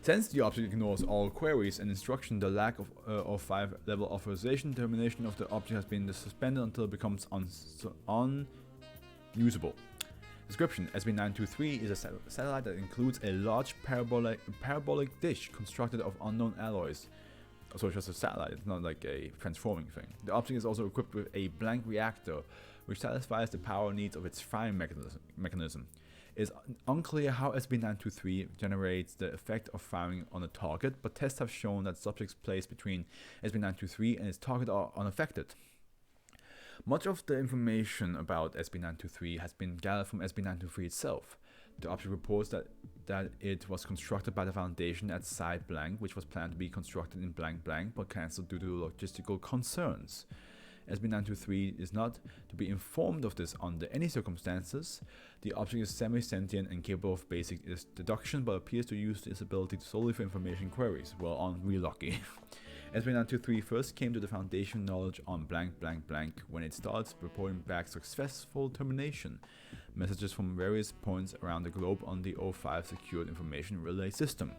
Since the object ignores all queries and instruction, the lack of 5-level authorization termination of the object has been suspended until it becomes unusable. Description: SB923 is a satellite that includes a large parabolic dish constructed of unknown alloys. So it's just a satellite, it's not like a transforming thing. The object is also equipped with a blank reactor, which satisfies the power needs of its firing mechanism. It is unclear how SB923 generates the effect of firing on a target, but tests have shown that subjects placed between SB923 and its target are unaffected. Much of the information about SB923 has been gathered from SB923 itself. The object reports that it was constructed by the Foundation at Site Blank, which was planned to be constructed in blank blank, but cancelled due to logistical concerns. SB923 is not to be informed of this under any circumstances. The object is semi-sentient and capable of basic deduction, but appears to use its ability solely for information queries. Well, aren't we lucky? SB923 first came to the Foundation knowledge on blank blank blank when it started reporting back successful termination messages from various points around the globe on the O5 secured information relay system.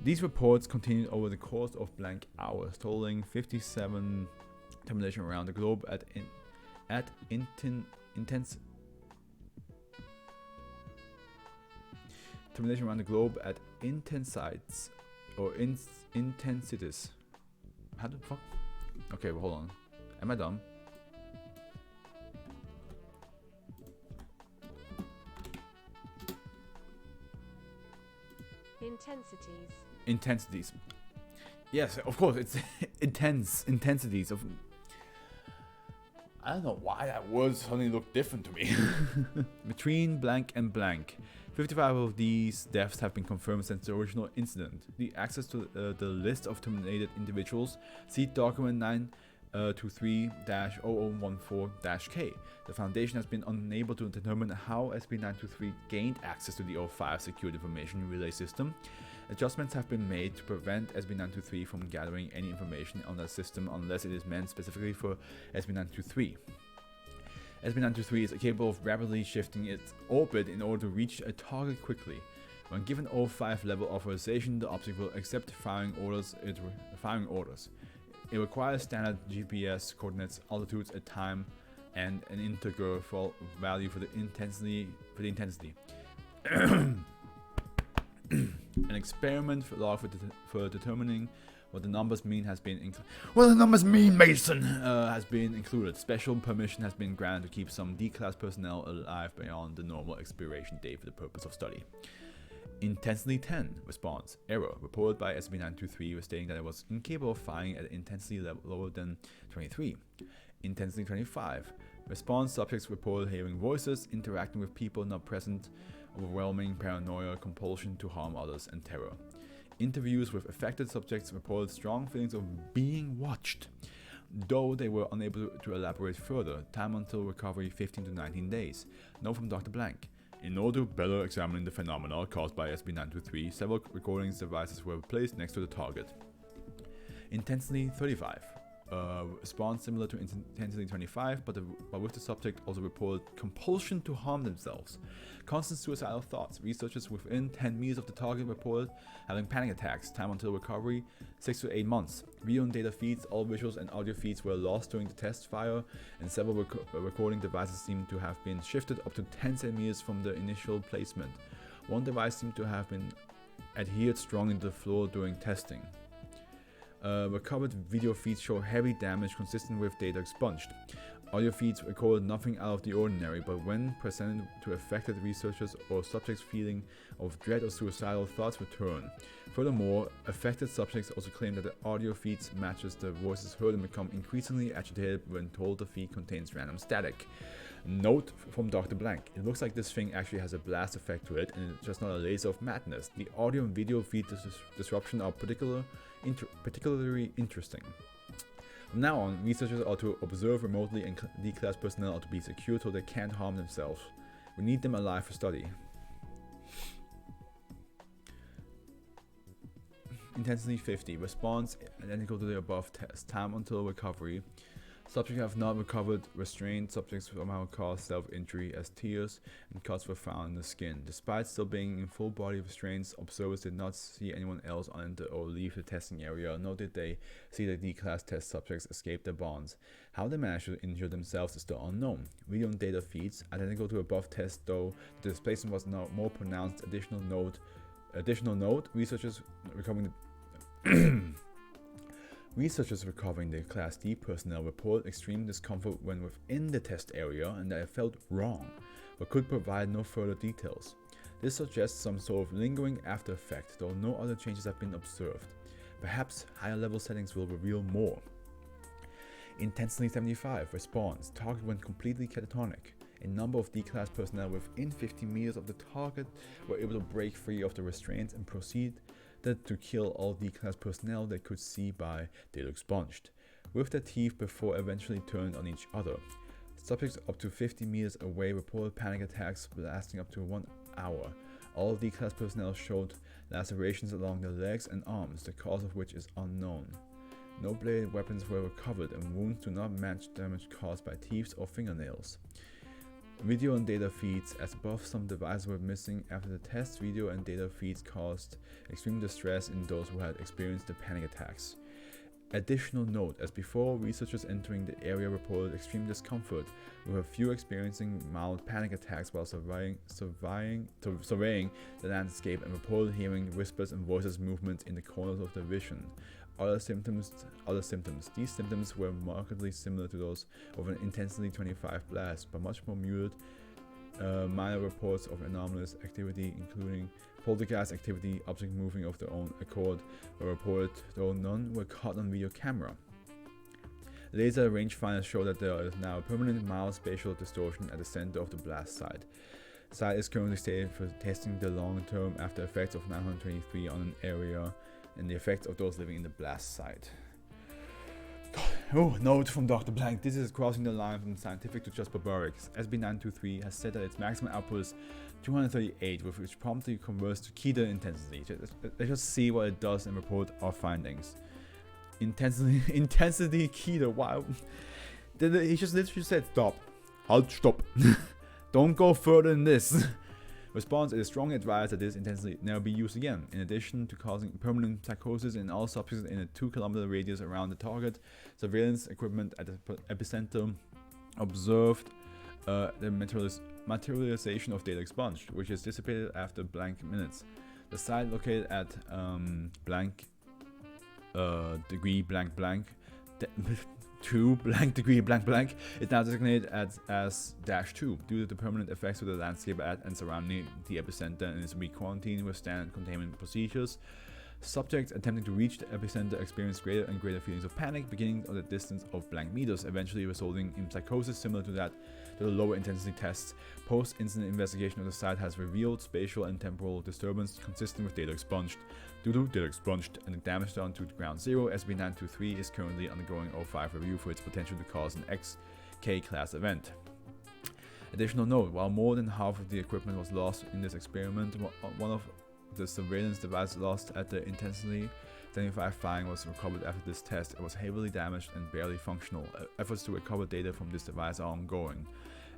These reports continued over the course of blank hours, totaling 57 termination around the globe at intense termination around the globe at intensities or intensities. How the fuck? Okay, well, hold on. Am I dumb? Intensities. Yes, of course, it's intensities of. I don't know why that word suddenly looked different to me. Between blank and blank, 55 of these deaths have been confirmed since the original incident. The access to the list of terminated individuals, see document 923-0014-K. The Foundation has been unable to determine how SB923 gained access to the O5 secured information relay system. Adjustments have been made to prevent SB923 from gathering any information on that system unless it is meant specifically for SB923. SB923 is capable of rapidly shifting its orbit in order to reach a target quickly. When given O5 level authorization, the object will accept firing orders. It requires standard GPS coordinates, altitudes, a time, and an integer value for the intensity. An experiment log for determining what the numbers mean has been included. What the numbers mean, Mason, has been included. Special permission has been granted to keep some D-class personnel alive beyond the normal expiration date for the purpose of study. Intensity 10 response error reported by SB923 was stating that it was incapable of firing at an intensity level lower than 23. Intensity 25 response subjects reported hearing voices, interacting with people not present, overwhelming paranoia, compulsion to harm others, and terror. Interviews with affected subjects reported strong feelings of being watched, though they were unable to elaborate further. Time until recovery 15 to 19 days. Note from Dr. Blank. In order to better examine the phenomena caused by SB923, several recording devices were placed next to the target. Intensity 35. response similar to Intensity 25, but with the subject also reported compulsion to harm themselves. Constant suicidal thoughts. Researchers within 10 meters of the target reported having panic attacks. Time until recovery, 6 to 8 months. Video and data feeds, all visuals and audio feeds were lost during the test fire, and several recording devices seemed to have been shifted up to 10 centimeters from the initial placement. One device seemed to have been adhered strongly to the floor during testing. Recovered video feeds show heavy damage consistent with data expunged. Audio feeds recorded nothing out of the ordinary, but when presented to affected researchers or subjects, feeling of dread or suicidal thoughts return. Furthermore, affected subjects also claim that the audio feeds matches the voices heard and become increasingly agitated when told the feed contains random static. Note from Dr. Blank: it looks like this thing actually has a blast effect to it, and it's just not a laser of madness. The audio and video feed disruption are particularly interesting. From now on, researchers are to observe remotely, and D-class personnel are to be secure so they can't harm themselves. We need them alive for study. Intensity 50. Response identical to the above test. Time until recovery. Subjects have not recovered. Restrained subjects somehow caused self-injury as tears and cuts were found in the skin. Despite still being in full body restraints, observers did not see anyone else enter or leave the testing area, nor did they see the D-class test subjects escape their bonds. How they managed to injure themselves is still unknown. Video and data feeds, identical to above test, though the displacement was now more pronounced. Additional note, researchers recovering the Class D personnel report extreme discomfort when within the test area and that it felt wrong, but could provide no further details. This suggests some sort of lingering after effect, though no other changes have been observed. Perhaps higher level settings will reveal more. Intensity 75. Response. Target went completely catatonic. A number of D-class personnel within 50 meters of the target were able to break free of the restraints and proceed to kill all D-class personnel they could see by data expunged, with their teeth before eventually turned on each other. Subjects up to 50 meters away reported panic attacks lasting up to 1 hour. All D-class personnel showed lacerations along their legs and arms, the cause of which is unknown. No bladed weapons were recovered, and wounds do not match damage caused by teeth or fingernails. Video and data feeds. As above, some devices were missing after the test. Video and data feeds caused extreme distress in those who had experienced the panic attacks. Additional note: as before, researchers entering the area reported extreme discomfort, with a few experiencing mild panic attacks while surveying the landscape, and reported hearing whispers and voices movement in the corners of their vision. Other symptoms. These symptoms were markedly similar to those of an Intensity 25 blast, but much more muted. Minor reports of anomalous activity, including poltergeist activity, objects moving of their own accord, were reported, though none were caught on video camera. Laser rangefinders show that there is now a permanent mild spatial distortion at the center of the blast site. Site is currently stated for testing the long-term after effects of 923 on an area and the effects of those living in the blast site. Oh, note from Dr. Blank: this is crossing the line from scientific to just barbaric. SB923 has said that its maximum output is 238, with which promptly converts to Keter intensity. Let's just see what it does and report our findings. Intensity Keter. Wow. He just literally said, stop. I'll stop. Don't go further than this. Response: it is strongly advised that this intensity never be used again. In addition to causing permanent psychosis in all subjects in a 2-kilometer radius around the target, surveillance equipment at the epicenter observed the materialization of data expunged, which is dissipated after blank minutes. The site located at blank degree blank blank 2 blank degree blank blank is now designated as -2 due to the permanent effects of the landscape at and surrounding the epicenter, and is to be quarantined with standard containment procedures. Subjects attempting to reach the epicenter experience greater and greater feelings of panic, beginning at a distance of blank meters, eventually resulting in psychosis similar to that to the lower intensity tests. Post-incident investigation of the site has revealed spatial and temporal disturbance consistent with data expunged. Due to data expunged and the damage done to ground zero, SB923 is currently undergoing O5 review for its potential to cause an XK class event. Additional note: while more than half of the equipment was lost in this experiment, one of the surveillance devices lost at the Intensity 75 flying was recovered after this test. It was heavily damaged and barely functional. Efforts to recover data from this device are ongoing.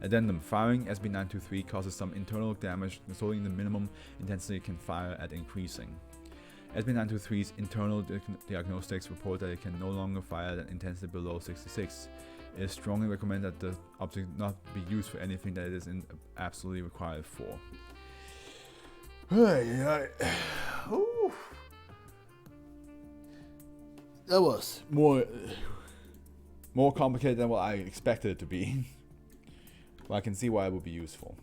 Addendum: firing SB923 causes some internal damage, resulting in the minimum intensity it can fire at increasing. SB923's internal diagnostics report that it can no longer fire at an intensity below 66. It is strongly recommended that the object not be used for anything that it is absolutely required for. Ooh. That was more complicated than what I expected it to be. But I can see why it would be useful.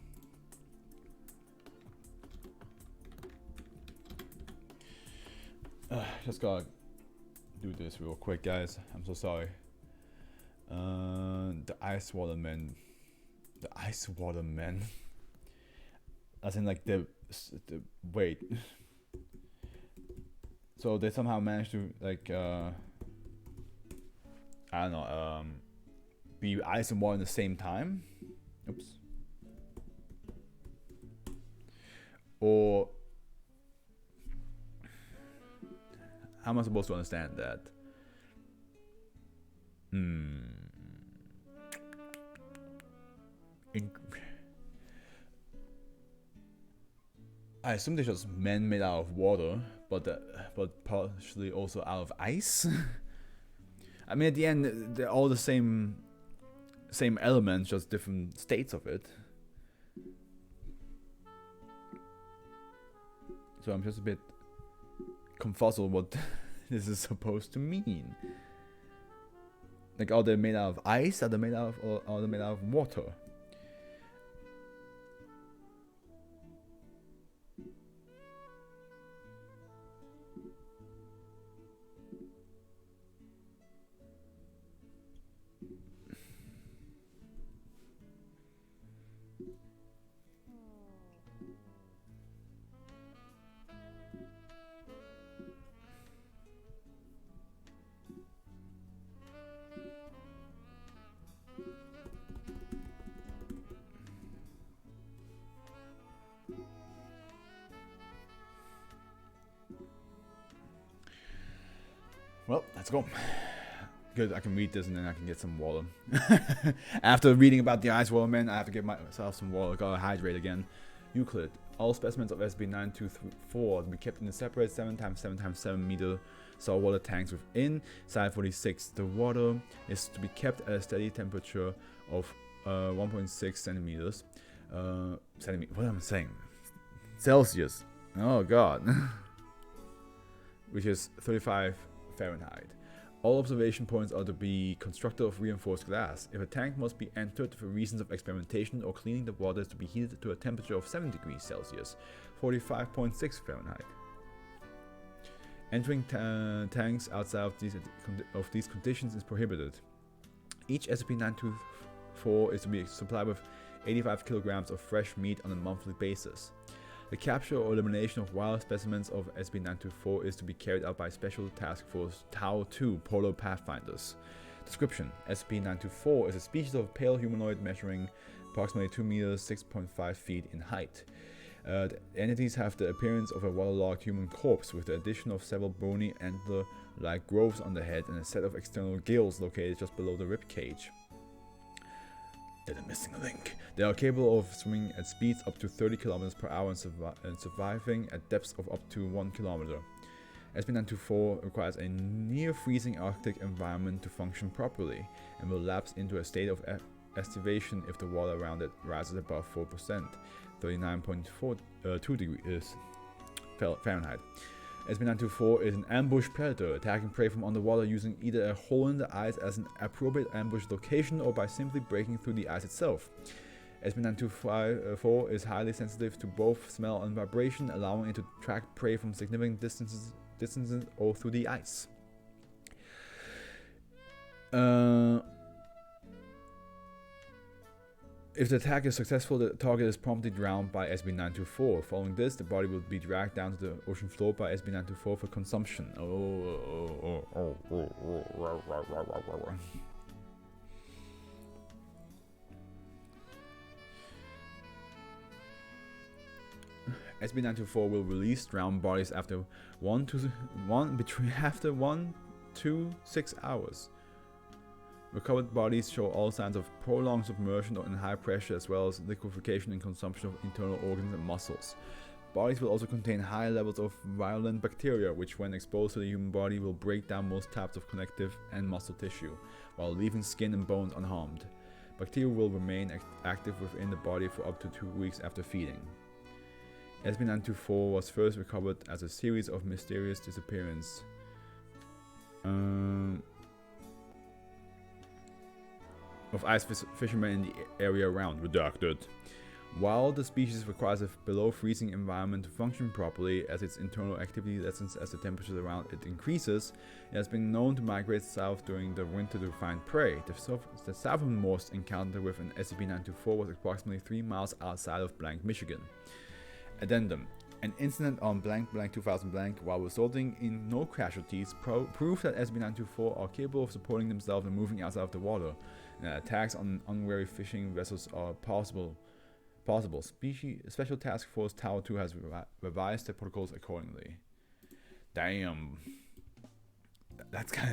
Just gotta do this real quick, guys. I'm so sorry. The ice water men. The ice water men. As in, like, the wait. So they somehow managed to, like, I don't know, be ice and water in the same time. Oops. Or how am I supposed to understand that? I assume they're just men made out of water, but partially also out of ice. I mean, at the end, they're all the same elements, just different states of it. So I'm just a bit confuzzled what this is supposed to mean. Like, are they made out of ice? Are they made out of, or are they made out of water? Well, let's go. Good, I can read this and then I can get some water. After reading about the ice water man, I have to get myself some water. Gotta hydrate again. Euclid. All specimens of SB924 to be kept in a separate 7x7x7 meter saltwater tanks within Site 46. The water is to be kept at a steady temperature of 1.6 centimeters. What am I saying? Celsius. Oh god. Which is 35 Fahrenheit. All observation points are to be constructed of reinforced glass. If a tank must be entered for reasons of experimentation or cleaning, the water is to be heated to a temperature of 7 degrees Celsius, 45.6 Fahrenheit. Entering tanks outside of these conditions is prohibited. Each SCP-924 is to be supplied with 85 kilograms of fresh meat on a monthly basis. The capture or elimination of wild specimens of SCP-924 is to be carried out by Special Task Force Tau 2 Polar Pathfinders. Description: SCP-924 is a species of pale humanoid measuring approximately 2 meters 6.5 feet in height. The entities have the appearance of a waterlogged human corpse with the addition of several bony antler-like growths on the head and a set of external gills located just below the rib cage. They're the missing link. They are capable of swimming at speeds up to 30 kilometers per hour and surviving at depths of up to 1 kilometer. SCP-924 requires a near-freezing Arctic environment to function properly, and will lapse into a state of estivation if the water around it rises above 4%, 39.2 degrees Fahrenheit. SCP-924 is an ambush predator, attacking prey from underwater using either a hole in the ice as an appropriate ambush location or by simply breaking through the ice itself. SCP-924 is highly sensitive to both smell and vibration, allowing it to track prey from significant distances or through the ice. If the attack is successful, the target is promptly drowned by SCP-924. Following this, the body will be dragged down to the ocean floor by SCP-924 for consumption. SB924 will release drowned bodies after 1 to 6 hours. Recovered bodies show all signs of prolonged submersion in high pressure, as well as liquefaction and consumption of internal organs and muscles. Bodies will also contain high levels of virulent bacteria, which when exposed to the human body will break down most types of connective and muscle tissue, while leaving skin and bones unharmed. Bacteria will remain active within the body for up to 2 weeks after feeding. SB924 was first recovered as a series of mysterious disappearances of ice fishermen in the area around. Redacted. While the species requires a below freezing environment to function properly, as its internal activity lessens as the temperature around it increases, it has been known to migrate south during the winter to find prey. The southernmost encounter with an SCP-924 was approximately 3 miles outside of blank, Michigan. Addendum. An incident on blank 2000 blank, while resulting in no casualties, proved that SB924 are capable of supporting themselves and moving outside of the water, and that attacks on unwary fishing vessels are possible. Special Task Force Tower 2 has revised their protocols accordingly. Damn, that's kind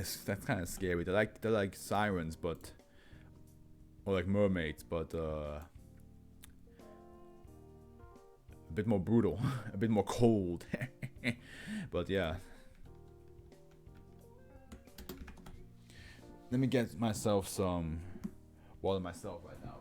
of scary. They're like sirens, but or like mermaids, but a bit more brutal, a bit more cold. But yeah, let me get myself some water myself right now.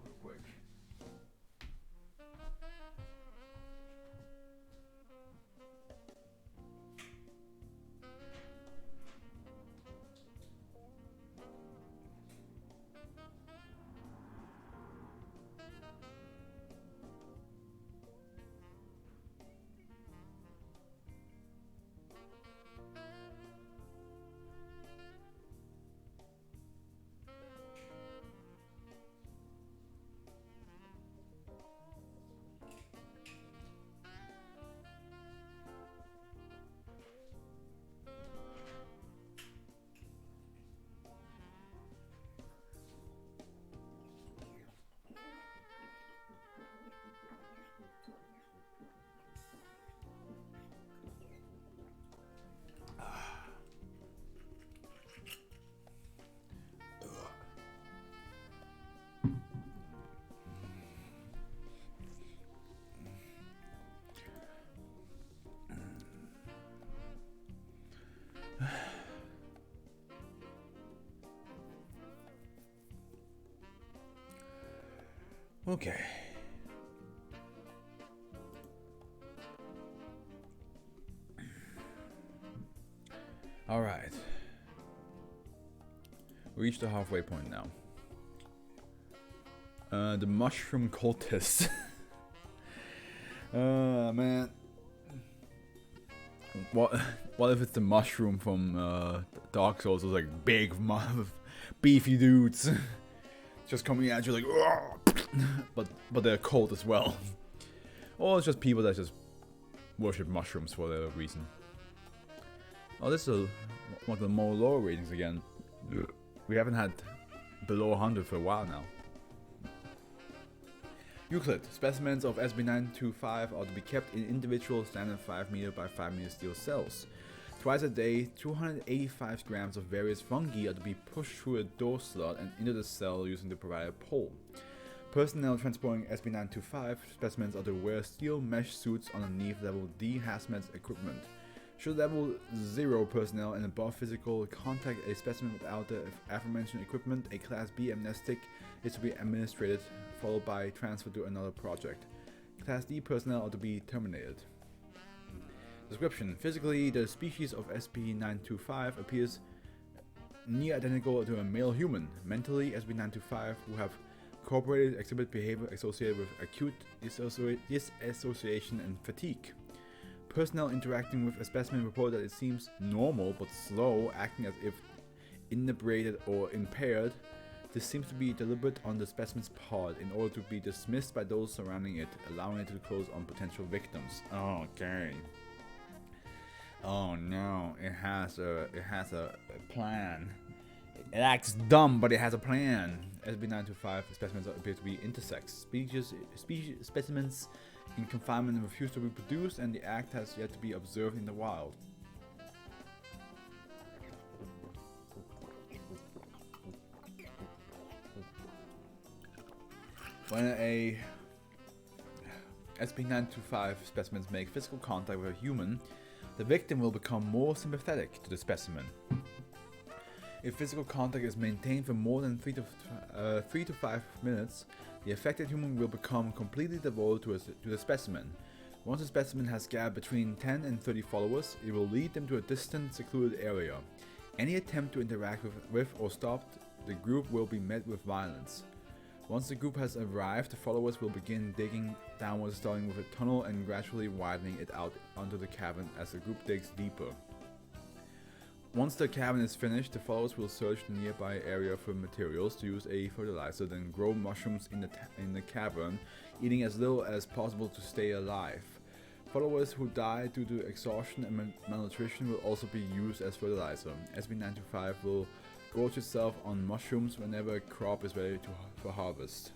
Okay. All right. We reached the halfway point now. The mushroom cultist. Man. What if it's the mushroom from Dark Souls? Those like big, beefy dudes, just coming at you like, but they're a cult as well. Or it's just people that just worship mushrooms for their reason. Oh, this is one of the more lower ratings again. We haven't had below 100 for a while now. Euclid. Specimens of SB925 are to be kept in individual standard 5 meter by 5 meter steel cells. Twice a day, 285 grams of various fungi are to be pushed through a door slot and into the cell using the provided pole. Personnel transporting SB925 specimens are to wear steel mesh suits underneath level D hazmat equipment. Should level 0 personnel and above physical contact a specimen without the aforementioned equipment, a Class B amnestic is to be administered, followed by transfer to another project. Class D personnel are to be terminated. Description. Physically, the species of SB925 appears near identical to a male human. Mentally, SB925 who have cooperated exhibit behavior associated with acute disassociation and fatigue. Personnel interacting with a specimen report that it seems normal but slow, acting as if inebriated or impaired. This seems to be deliberate on the specimen's part in order to be dismissed by those surrounding it, allowing it to close on potential victims. Okay. Oh no, it has a plan. It acts dumb, but it has a plan. SB925 specimens appear to be intersex. Specimens in confinement and refuse to reproduce, and the act has yet to be observed in the wild. When a SB925 specimens make physical contact with a human, the victim will become more sympathetic to the specimen. If physical contact is maintained for more than 3 to 5 minutes, the affected human will become completely devoted to the specimen. Once the specimen has gathered between 10 and 30 followers, it will lead them to a distant, secluded area. Any attempt to interact with or stop the group will be met with violence. Once the group has arrived, the followers will begin digging downwards, starting with a tunnel and gradually widening it out onto the cavern as the group digs deeper. Once the cavern is finished, the followers will search the nearby area for materials to use a fertilizer, then grow mushrooms in the cavern, eating as little as possible to stay alive. Followers who die due to exhaustion and malnutrition will also be used as fertilizer. SB925 will gorge itself on mushrooms whenever a crop is ready for harvest.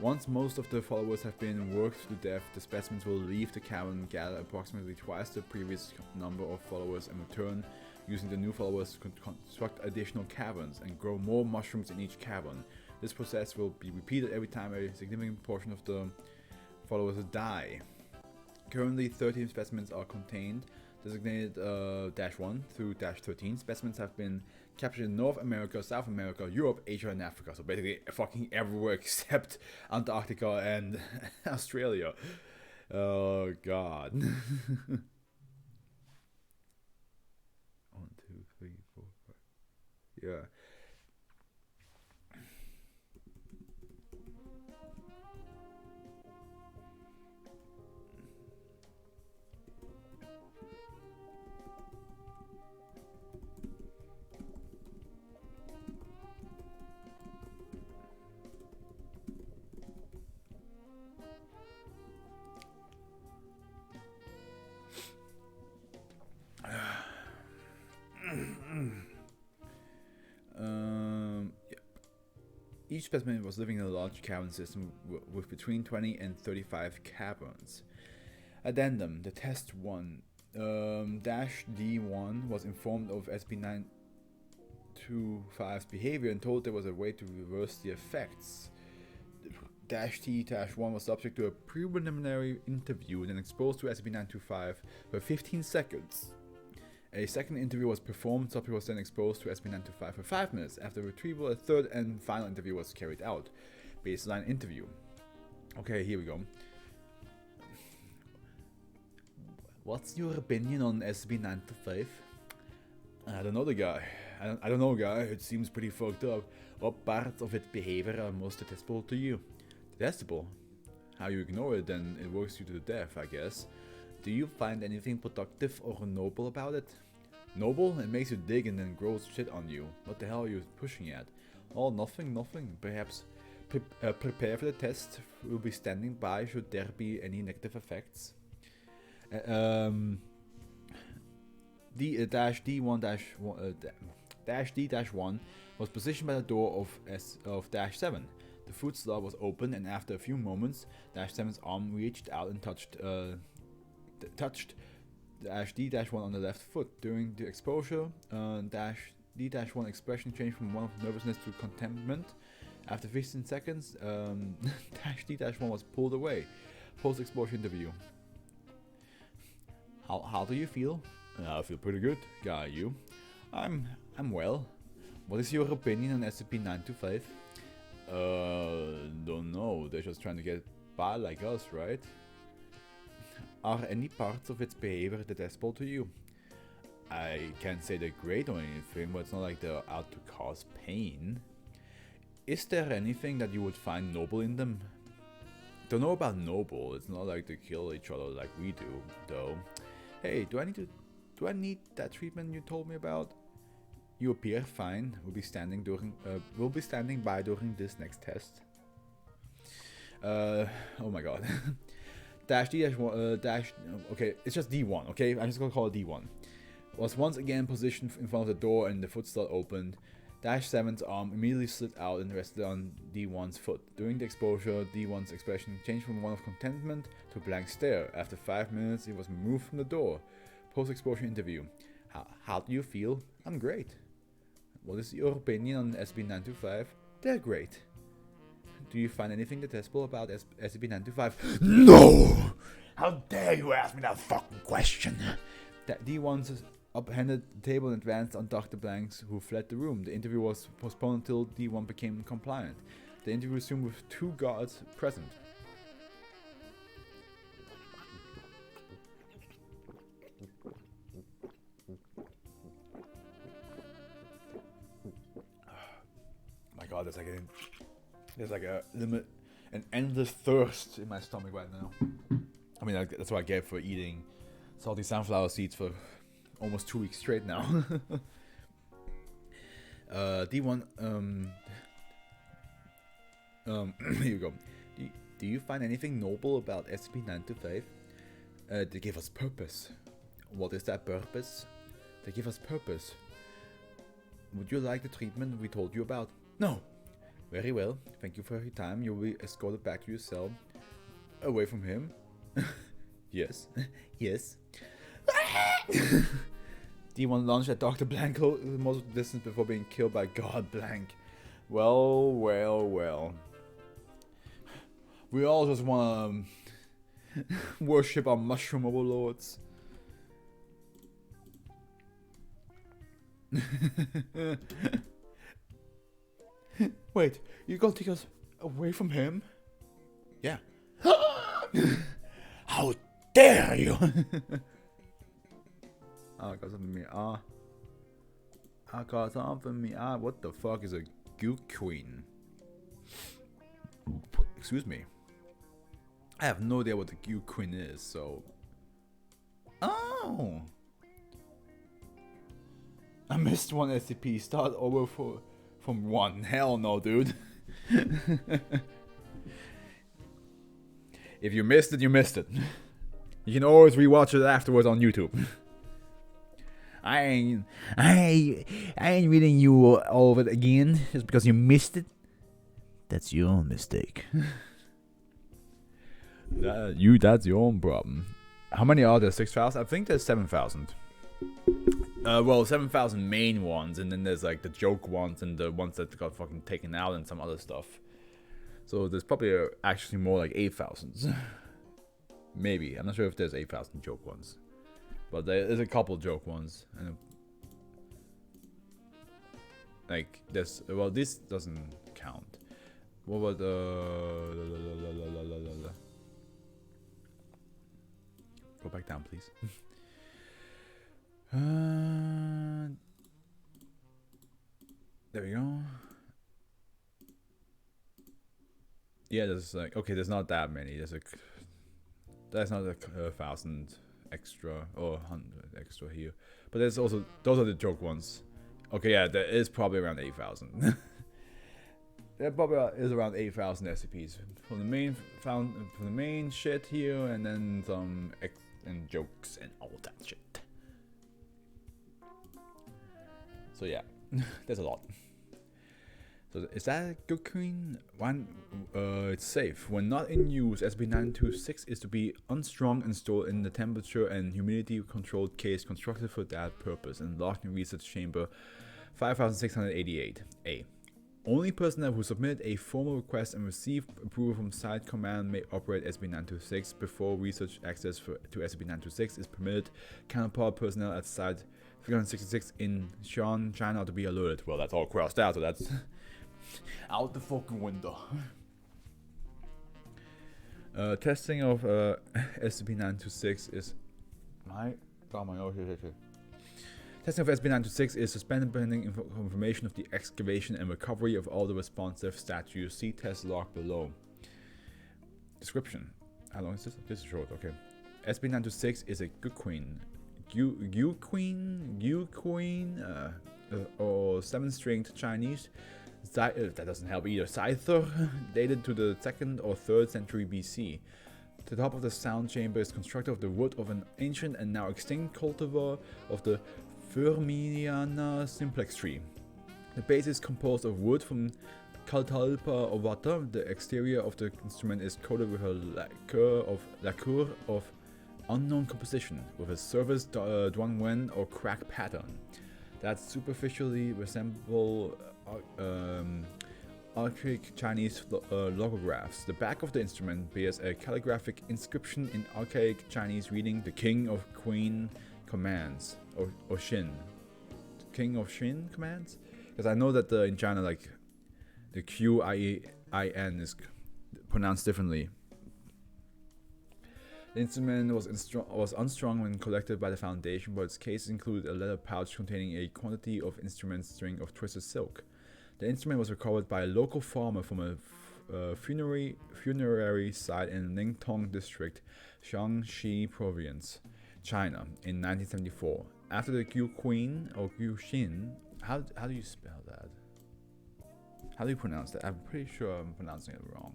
Once most of the followers have been worked to death, the specimens will leave the cavern, gather approximately twice the previous number of followers, and return using the new followers to construct additional caverns and grow more mushrooms in each cavern. This process will be repeated every time a significant portion of the followers die. Currently 13 specimens are contained, designated -1 through -13. Specimens have been captured in North America, South America, Europe, Asia, and Africa. So basically fucking everywhere except Antarctica and Australia. Oh god. 1, 2, 3, 4, 5. Yeah. Each specimen was living in a large cavern system with between 20 and 35 caverns. Addendum: the test 1 -D1 was informed of SB925's behavior and told there was a way to reverse the effects. -T-1 was subject to a preliminary interview and then exposed to SB925 for 15 seconds. A second interview was performed. Subject was then exposed to SB925 for 5 minutes. After retrieval, a third and final interview was carried out. Baseline interview. Okay, here we go. What's your opinion on SB925? I don't know the guy. I don't know, guy. It seems pretty fucked up. What parts of its behavior are most detestable to you? Detestable? How you ignore it, then it works you to death, I guess. Do you find anything productive or noble about it? Noble? It makes you dig and then grows shit on you. What the hell are you pushing at? Oh, nothing. Perhaps prepare for the test. We'll be standing by should there be any negative effects. -D1 was positioned by the door of -7. The food slot was open, and after a few moments, -7's arm reached out and touched -D-1 on the left foot. During the exposure, -D-1 expression changed from one of nervousness to contentment. After 15 seconds, -D-1 was pulled away. Post-exposure interview. How do you feel? I feel pretty good. Guy, you? I'm well. What is your opinion on SCP-925? Don't know. They're just trying to get by like us, right? Are any parts of its behavior detestable to you? I can't say they're great or anything, but it's not like they're out to cause pain. Is there anything that you would find noble in them? Don't know about noble. It's not like they kill each other like we do, though. Hey, do I need that treatment you told me about? You appear fine. We'll be standing by during this next test. Oh my god. -D-1 okay, it's just D1, okay? I'm just gonna call it D1. Was once again positioned in front of the door and the foot slot opened. -7's arm immediately slid out and rested on D1's foot. During the exposure, D1's expression changed from one of contentment to a blank stare. After 5 minutes, he was moved from the door. Post-exposure interview. How do you feel? I'm great. What is your opinion on SCP-925? They're great. Do you find anything detestable about SCP-925? No! How dare you ask me that fucking question? D1's upended the table and advanced on Dr. Blanks, who fled the room. The interview was postponed until D1 became compliant. The interview resumed with 2 guards present. My god, there's like an endless thirst in my stomach right now. I mean, that's what I get for eating salty sunflower seeds for almost 2 weeks straight now. D1, here you go. Do you find anything noble about SCP-925? They give us purpose. What is that purpose? They give us purpose. Would you like the treatment we told you about? No. Very well. Thank you for your time. You'll be escorted back to your cell. Away from him. Yes. Yes. D1 launched at Dr. Blank most of the distance before being killed by God Blank. Well, well, well. We all just want to worship our mushroom overlords. Wait, you gonna take us away from him? Yeah. How dare you! I got something me. I got something me. What the fuck is a gook queen? Excuse me. I have no idea what the gook queen is, so. Oh! I missed one SCP. Start over from 1. Hell no, dude. If you missed it, you missed it. You can always rewatch it afterwards on YouTube. I ain't reading you all of it again just because you missed it. That's your own mistake. That's your own problem. How many are there? 6,000? I think there's 7,000. Well, 7,000 main ones, and then there's like the joke ones and the ones that got fucking taken out and some other stuff. So there's probably actually more like 8,000. Maybe. I'm not sure if there's 8,000 joke ones. But there's a couple joke ones. And like, this, well, this doesn't count. What about go back down, please. There we go. Yeah, there's like, okay, there's not that many. That's not 1,000 extra or 100 extra here. But there's also, those are the joke ones. Okay, yeah, there is probably around 8,000. There probably is around 8,000 SCPs from the main shit here, and then some and jokes and all that shit. So yeah, there's a lot. So is that a good queen? One, it's safe. When not in use, SCP-926 is to be unstrung and stored in the temperature and humidity controlled case constructed for that purpose and locked in research chamber 5688. A. Only personnel who submit a formal request and receive approval from Site Command may operate SCP-926 before research access to SCP-926 is permitted. Counterpart personnel at Site 366 in Xi'an, China are to be alerted. Well, that's all crossed out, so that's out the fucking window. Testing of SCP-926 is Testing of SCP-926 is suspended pending confirmation of the excavation and recovery of all the responsive statues. See test log below. Description. How long is this? This is short. Okay. SCP-926 is a good queen. Queen, or 7-stringed Chinese. That doesn't help either. Scyther, dated to the 2nd or 3rd century BC. The top of the sound chamber is constructed of the wood of an ancient and now extinct cultivar of the Firminiana simplex tree. The base is composed of wood from catalpa or water. The exterior of the instrument is coated with a lacquer of unknown composition, with a surface duanwen or crack pattern that superficially resemble archaic Chinese logographs. The back of the instrument bears a calligraphic inscription in archaic Chinese reading the King of Queen commands, or Xin. King of Xin commands? Because I know that in China, like, the Q-I-N is pronounced differently. The instrument was unstrung when collected by the Foundation, but its case included a leather pouch containing a quantity of instrument string of twisted silk. The instrument was recovered by a local farmer from a funerary site in Ningtong District, Shaanxi Province, China, in 1974. After the Gu Queen or Gu Xin, how do you spell that? How do you pronounce that? I'm pretty sure I'm pronouncing it wrong.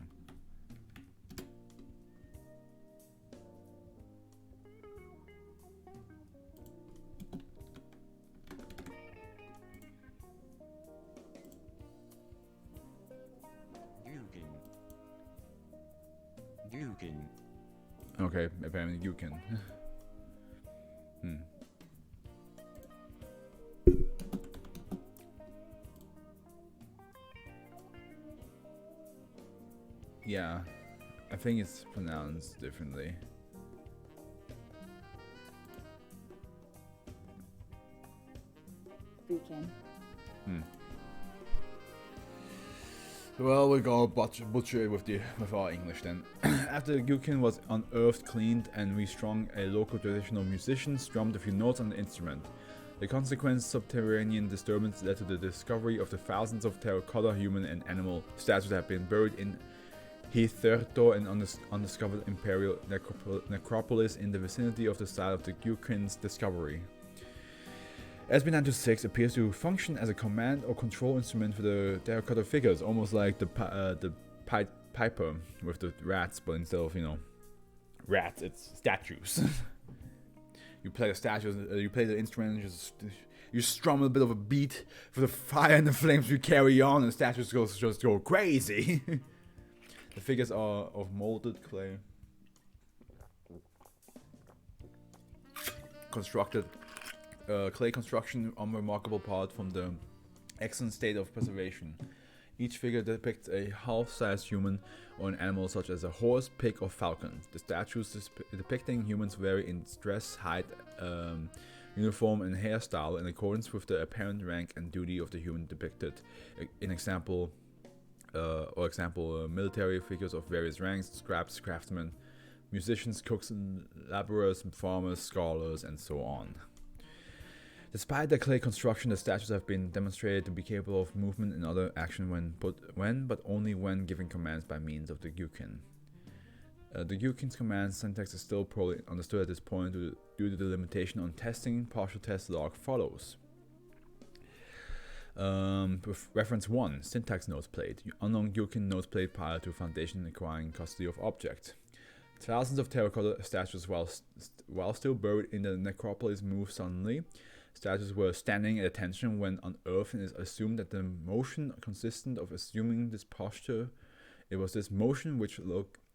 Okay, apparently you can. Yeah, I think it's pronounced differently. Weekend. Well, we're gonna butcher it with our English then. After the Gyukin was unearthed, cleaned, and restrung, a local traditional musician strummed a few notes on the instrument. The consequent subterranean disturbance led to the discovery of the thousands of terracotta human and animal statues that have been buried in hitherto and undiscovered imperial necropolis in the vicinity of the site of the Gyukin's discovery. SB926 appears to function as a command or control instrument for the terracotta figures, almost like the piper with the rats, but instead of, rats, it's statues. You play the statues, you play the instrument, you strum a bit of a beat for the fire and the flames you carry on, and the statues just go crazy. The figures are of molded clay, constructed. Clay construction, unremarkable apart from the excellent state of preservation. Each figure depicts a half-sized human or an animal such as a horse, pig, or falcon. The statues depicting humans vary in dress, height, uniform, and hairstyle in accordance with the apparent rank and duty of the human depicted. Military figures of various ranks, scribes, craftsmen, musicians, cooks, and laborers, farmers, scholars, and so on. Despite their clay construction, the statues have been demonstrated to be capable of movement and other action but only when given commands by means of the Gyukin. The Gyukin's command syntax is still poorly understood at this point due to the limitation on testing. Partial test log follows. With reference 1, syntax notes played. Unknown Gyukin notes played prior to Foundation acquiring custody of object. Thousands of terracotta statues while still buried in the necropolis moved suddenly. Statues were standing at attention when unearthed, and it is assumed that the motion consistent of assuming this posture. It was this motion which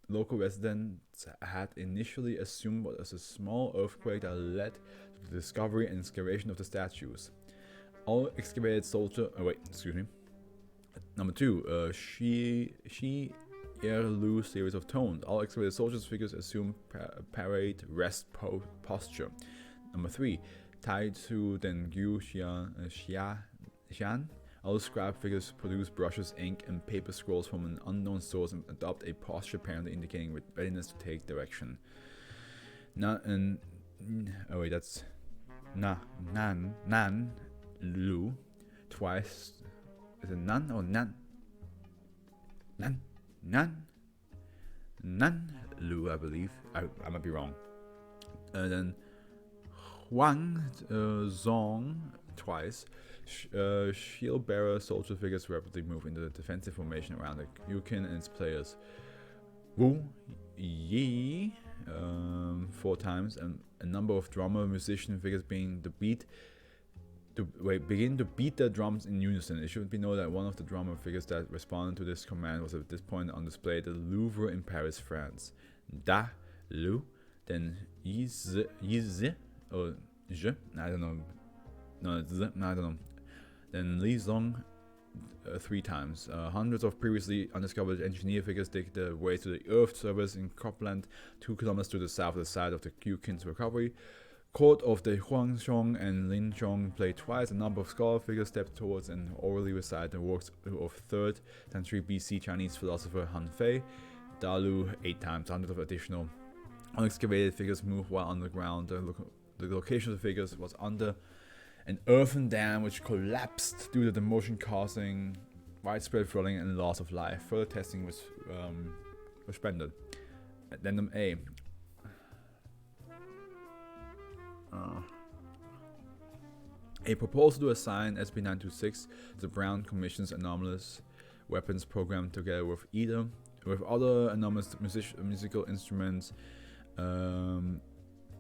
local residents had initially assumed was a small earthquake that led to the discovery and excavation of the statues. All excavated Number 2, Shi Lu series of tones. All excavated soldiers' figures assume parade rest posture. Number 3, Tai Tzu Den Gyu Xian. All scribe figures produce brushes, ink, and paper scrolls from an unknown source and adopt a posture apparently indicating readiness to take direction. Nan Lu. Twice. Is it Nan or Nan? Nan Lu, I believe. I might be wrong. And then Huang Zong twice. Shield bearer soldier figures rapidly move into the defensive formation around the Gyukin and its players. Wu Yi 4 times, and a number of drummer musician figures being the begin to beat their drums in unison. It should be noted that one of the drummer figures that responded to this command was at this point on display at the Louvre in Paris, France. Da, Lu, then Yiz, or Je, I don't know. No, it's Z, I don't know. Then Li Zong 3 times. Hundreds of previously undiscovered engineer figures dig their way to the Earth's surface in Cropland, 2 kilometers to the south of the site of the Q-Kin's recovery. Court of the Huangzhong and Linzhong played twice. A number of scholar figures stepped towards and orally recite the works of 3rd century BC Chinese philosopher Han Fei. Dalu 8 times. Hundreds of additional unexcavated figures moved while underground. The location of the figures was under an earthen dam which collapsed due to the motion causing widespread flooding and loss of life. Further testing was suspended. Addendum A. A proposal to assign SB926 to the Brown Commission's anomalous weapons program together with other anomalous musical instruments,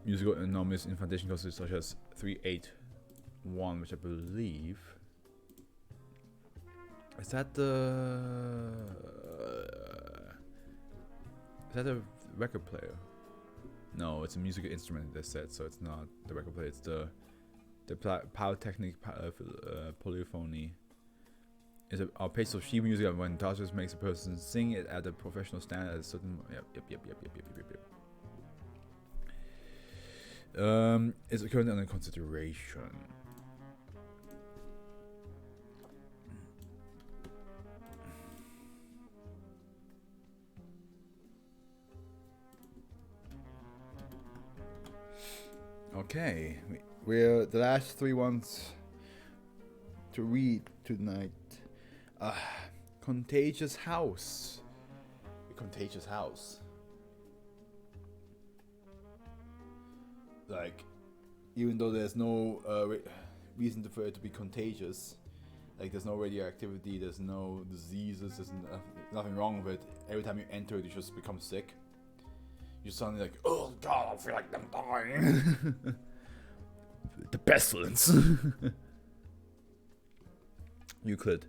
musical anomalous infantation courses such as 381, which I believe is that a record player? No, it's a musical instrument, they said, so it's not the record player, it's the pyrotechnic polyphony. Is a piece of sheet music when touches makes a person sing it at a professional standard at a certain. Yep. Is currently under consideration. Okay, we're the last 3 ones to read tonight. Contagious House. A contagious house. Like, even though there's no reason for it to be contagious, like there's no radioactivity, there's no diseases, there's nothing wrong with it. Every time you enter it, you just become sick. You're suddenly like, oh god, I feel like I'm dying. The pestilence. Euclid.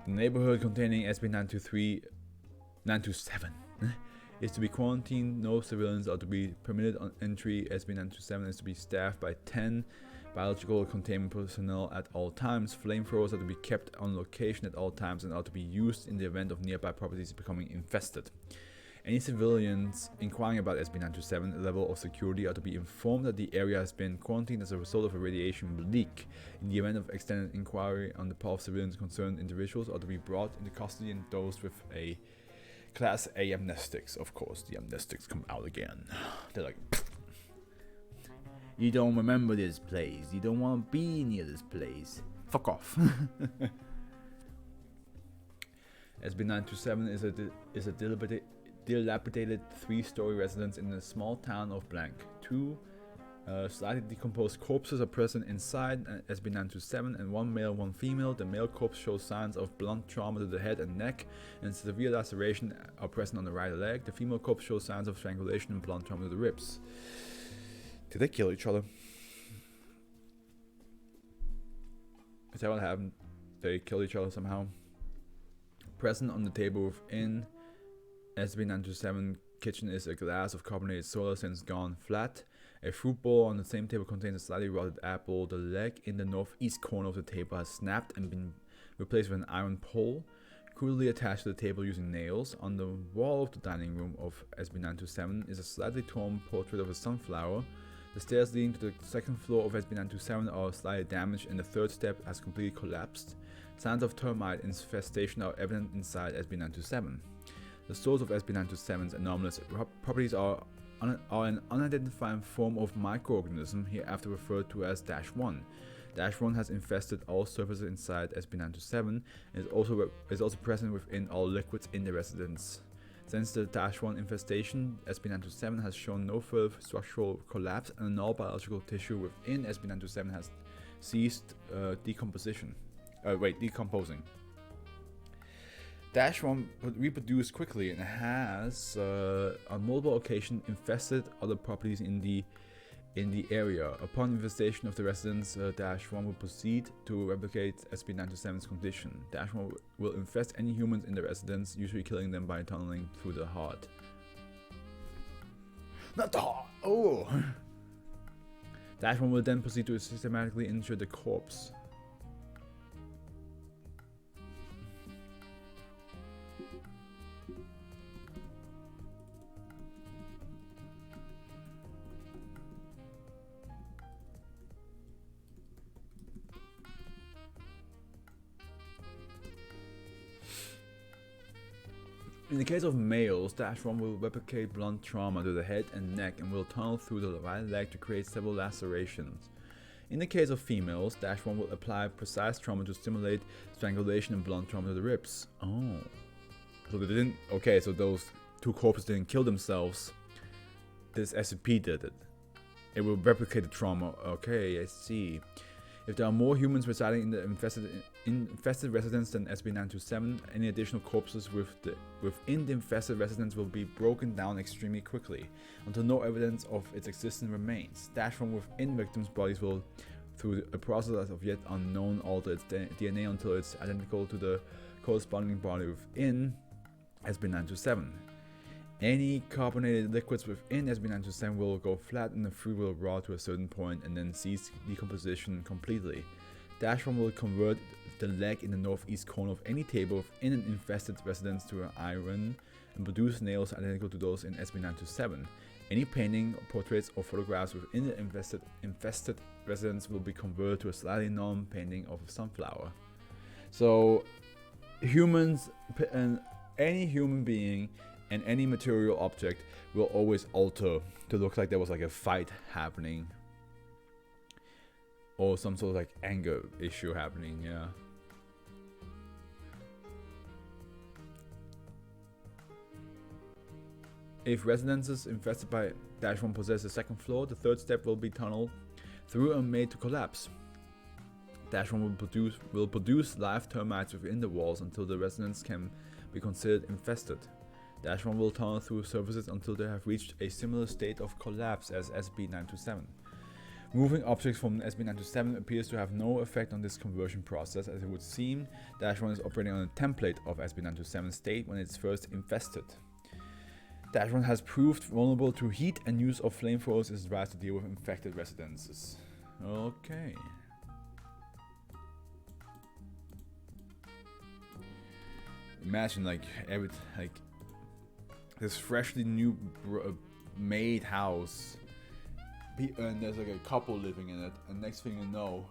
The neighborhood containing SB927 is to be quarantined. No civilians are to be permitted on entry. SB927 is to be staffed by 10 biological containment personnel at all times. Flamethrowers are to be kept on location at all times and are to be used in the event of nearby properties becoming infested. Any civilians inquiring about SB927 level of security are to be informed that the area has been quarantined as a result of a radiation leak. In the event of extended inquiry on the part of civilians concerned, individuals are to be brought into custody and dosed with a Class A amnestics. Of course, the amnestics come out again. They're like, you don't remember this place. You don't want to be near this place. Fuck off. SB927 is a dilapidated 3-story residence in the small town of blank. 2 slightly decomposed corpses are present inside SB927, and 1 male, 1 female. The male corpse shows signs of blunt trauma to the head and neck, and severe laceration are present on the right leg. The female corpse shows signs of strangulation and blunt trauma to the ribs. Did they kill each other? Is that what happened? They killed each other somehow? Present on the table within SB927 kitchen is a glass of carbonated soda since gone flat. A fruit bowl on the same table contains a slightly rotted apple. The leg in the northeast corner of the table has snapped and been replaced with an iron pole, crudely attached to the table using nails. On the wall of the dining room of SB927 is a slightly torn portrait of a sunflower. The stairs leading to the second floor of SB927 are slightly damaged, and the 3rd step has completely collapsed. Signs of termite infestation are evident inside SB927. The source of SB927's anomalous properties are an unidentified form of microorganism, hereafter referred to as -1. -1 has infested all surfaces inside SB927 and is also present within all liquids in the residence. Since the -1 infestation, SB927 has shown no further structural collapse, and all biological tissue within SB927 has ceased decomposing. -1 reproduced quickly and has on multiple occasions infested other properties in the in the area. Upon infestation of the residents, -1 will proceed to replicate SB927's condition. -1 will infest any humans in the residence, usually killing them by tunneling through the heart. Not the heart! Oh! -1 will then proceed to systematically injure the corpse. In the case of males, -1 will replicate blunt trauma to the head and neck and will tunnel through the right leg to create several lacerations. In the case of females, -1 will apply precise trauma to stimulate strangulation and blunt trauma to the ribs. Oh. So they didn't... Okay, so those two corpses didn't kill themselves. This SCP did it. It will replicate the trauma. Okay, I see. If there are more humans residing in the infested residence than SB927, any additional corpses within the infested residence will be broken down extremely quickly, until no evidence of its existence remains. -1 within victims' bodies will, through a process of yet unknown, alter its DNA until it's identical to the corresponding body within SB927. Any carbonated liquids within SB927 will go flat and the fluid will rot to a certain point and then cease decomposition completely. -1 will convert the leg in the northeast corner of any table within an infested residence to an iron and produce nails identical to those in SB927. Any painting, portraits, or photographs within the infested residence will be converted to a slightly non-painting of a sunflower. So, humans and any human being and any material object will always alter to look like there was like a fight happening or some sort of like anger issue happening. Yeah. If residences infested by -1 possess a second floor, the third step will be tunneled through and made to collapse. -1 will produce live termites within the walls until the residence can be considered infested. -1 will tunnel through surfaces until they have reached a similar state of collapse as SB927. Moving objects from SB927 appears to have no effect on this conversion process, as it would seem -1 is operating on a template of SB927's state when it's first infested. -1 has proved vulnerable to heat and use of flamethrowers is advised to deal with infected residences. Okay. Imagine this freshly made house, and there's like a couple living in it, and next thing you know,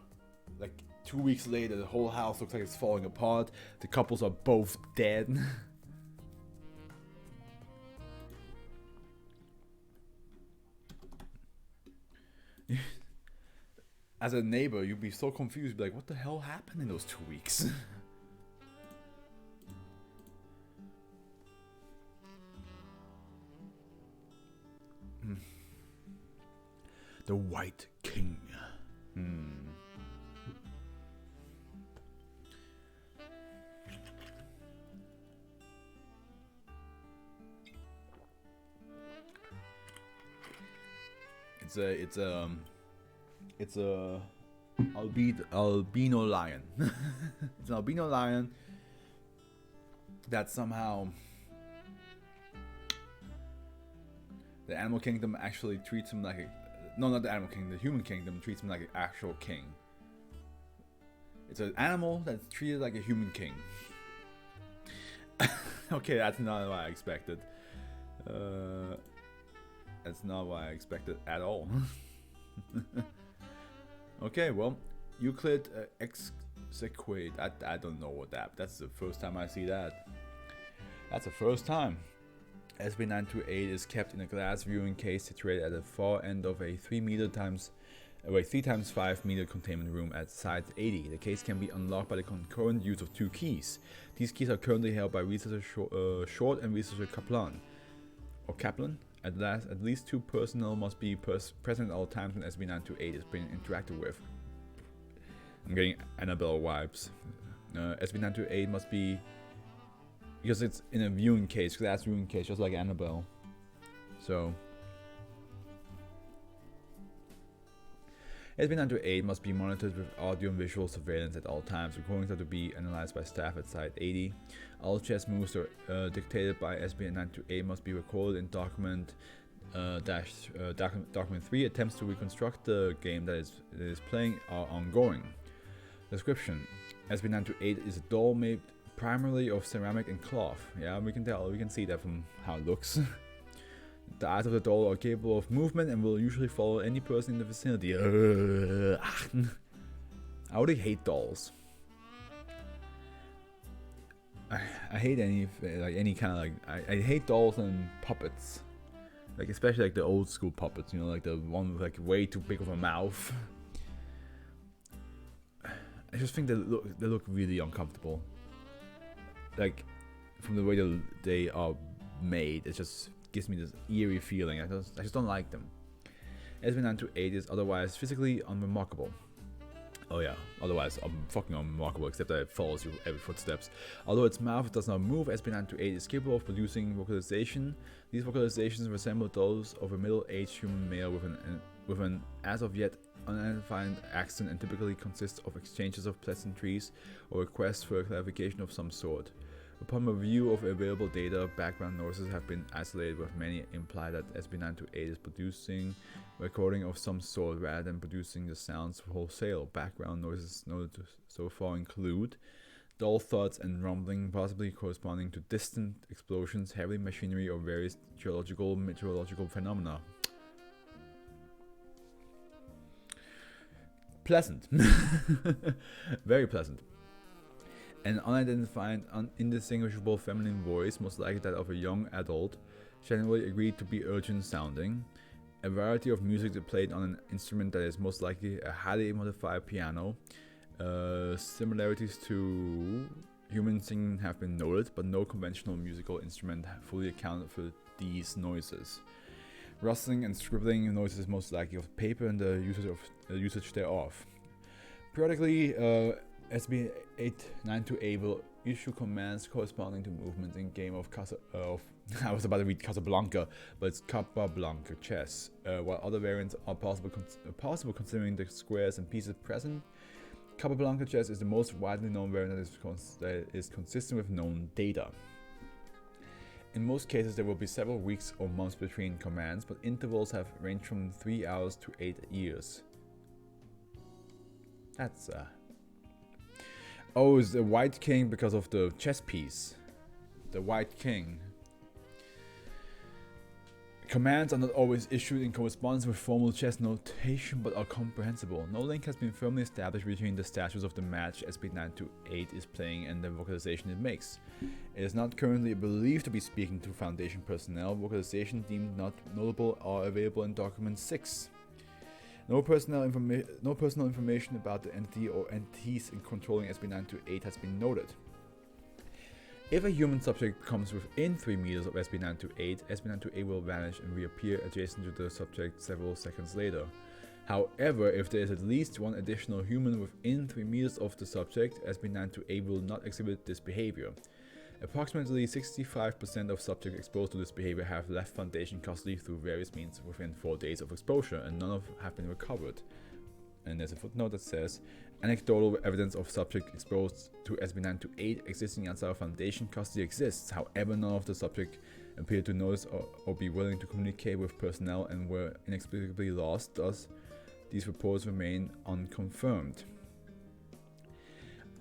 like 2 weeks later, the whole house looks like it's falling apart. The couples are both dead. As a neighbor, you'd be so confused, you'd be like, what the hell happened in those 2 weeks? The White King. It's a albino lion. It's an albino lion that somehow the animal kingdom actually treats him like a... No, not the animal kingdom. The human kingdom treats him like an actual king. It's an animal that's treated like a human king. Okay, that's not what I expected. That's not what I expected at all. Okay, well, Euclid exequate. I don't know what that's the first time I see that. That's the first time. SB928 is kept in a glass viewing case situated at the far end of a 3 times 5 meter containment room at Site 80. The case can be unlocked by the concurrent use of 2 keys. These keys are currently held by researcher Short and researcher Kaplan. At least 2 personnel must be present at all times when SB928 is being interacted with. I'm getting Annabelle vibes. SB928 must be... Because it's in a viewing case, glass viewing case, just like Annabelle. So... SB928 must be monitored with audio and visual surveillance at all times. Recordings are to be analyzed by staff at Site 80. All chess moves are dictated by SB928 must be recorded in document document 3. Attempts to reconstruct the game that is playing are ongoing. Description: SB928 is a doll made primarily of ceramic and cloth. Yeah, we can see that from how it looks. The eyes of the doll are capable of movement and will usually follow any person in the vicinity. I already hate dolls. I hate any kind of I hate dolls and puppets. Like especially like the old school puppets, you know, like the one with like way too big of a mouth. I just think they look really uncomfortable. Like from the way they are made, it just gives me this eerie feeling. I just don't like them. SB928 is otherwise physically unremarkable. Oh yeah, otherwise fucking unremarkable, except that it follows you every footsteps. Although its mouth does not move, SB928 is capable of producing vocalization. These vocalizations resemble those of a middle-aged human male with an as of yet unidentified accent and typically consist of exchanges of pleasantries or requests for a clarification of some sort. Upon review of available data, background noises have been isolated, with many imply that SB928 is producing recording of some sort rather than producing the sounds wholesale. Background noises noted so far include dull thuds and rumbling, possibly corresponding to distant explosions, heavy machinery, or various geological, meteorological phenomena. Pleasant. Very pleasant. An unidentified, indistinguishable feminine voice, most likely that of a young adult, generally agreed to be urgent sounding. A variety of music played on an instrument that is most likely a highly modified piano. Similarities to human singing have been noted, but no conventional musical instrument fully accounted for these noises. Rustling and scribbling noises most likely of paper and the usage thereof. Periodically, SB928 will issue commands corresponding to movements in game of I was about to read Casablanca, but it's Capablanca chess. While other variants are possible considering the squares and pieces present, Capablanca chess is the most widely known variant that is consistent with known data. In most cases, there will be several weeks or months between commands, but intervals have ranged from 3 hours to 8 years. That's Oh, it's the White King because of the chess piece. The White King. Commands are not always issued in correspondence with formal chess notation, but are comprehensible. No link has been firmly established between the status of the match SB928 is playing and the vocalization it makes. It is not currently believed to be speaking to Foundation personnel. Vocalization deemed not notable are available in Document 6. No personal information about the entity or entities in controlling SB928 has been noted. If a human subject comes within 3 meters of SB928, SB928 will vanish and reappear adjacent to the subject several seconds later. However, if there is at least one additional human within 3 meters of the subject, SB928 will not exhibit this behavior. Approximately 65% of subjects exposed to this behavior have left Foundation custody through various means within 4 days of exposure, and none have been recovered. And there's a footnote that says, anecdotal evidence of subject exposed to SB928 existing outside of Foundation custody exists. However, none of the subjects appear to notice or be willing to communicate with personnel and were inexplicably lost. Thus, these reports remain unconfirmed.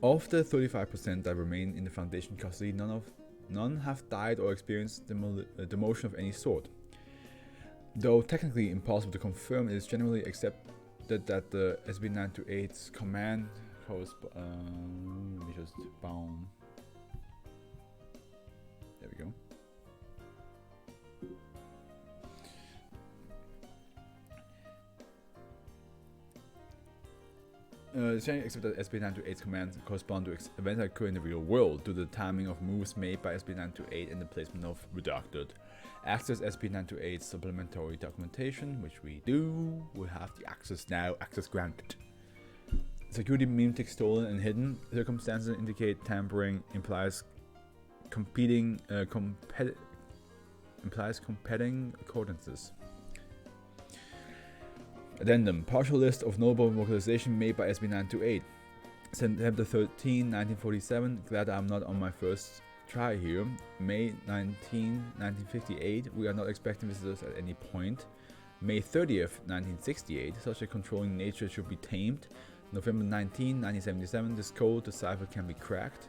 Of the 35% that remain in the Foundation custody, none have died or experienced demotion of any sort. Though technically impossible to confirm, it is generally accepted that the SB928's command let me just boom. There we go. It's generally accepted that SB928's commands correspond to events that occur in the real world due to the timing of moves made by SB928 and the placement of redacted. Access SB928's supplementary documentation, which we do. We have the access now. Access granted. Security memetics stolen and hidden. Circumstances indicate tampering implies competing accordances. Addendum. Partial list of notable vocalization made by SB928. September 13, 1947. Glad I'm not on my first try here. May 19, 1958. We are not expecting visitors at any point. May 30th, 1968. Such a controlling nature should be tamed. November 19, 1977. This code, the cipher can be cracked.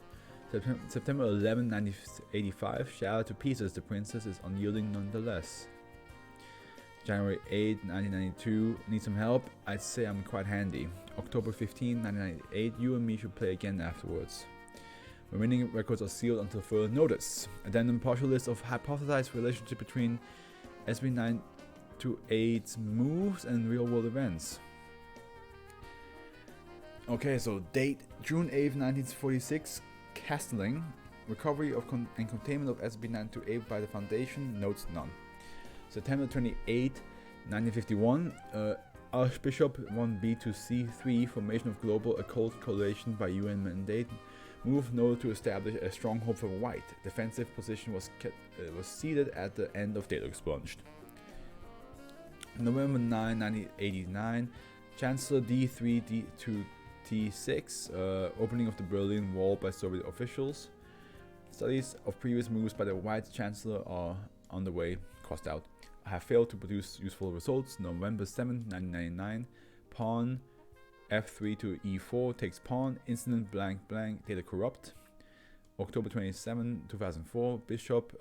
September 11, 1985. Shattered to pieces, the princess is unyielding nonetheless. January 8, 1992. Need some help? I'd say I'm quite handy. October 15, 1998. You and me should play again afterwards. Remaining records are sealed until further notice. Addendum. Partial list of hypothesized relationship between SB928's moves and real world events. Okay, so date June 8, 1946. Castling. Recovery of and containment of SB928 by the Foundation. Notes none. September 28, 1951. Archbishop 1B to C3. Formation of global occult coalition by UN mandate. Move noted to establish a stronghold for white. Defensive position was ceded at the end of data expunged. November 9, 1989. Chancellor D3 to T6. Opening of the Berlin Wall by Soviet officials. Studies of previous moves by the white chancellor are underway. Crossed out. I have failed to produce useful results. November 7, 1999. Pawn F3 to E4 takes pawn. Incident blank blank. Data corrupt. October 27, 2004. Bishop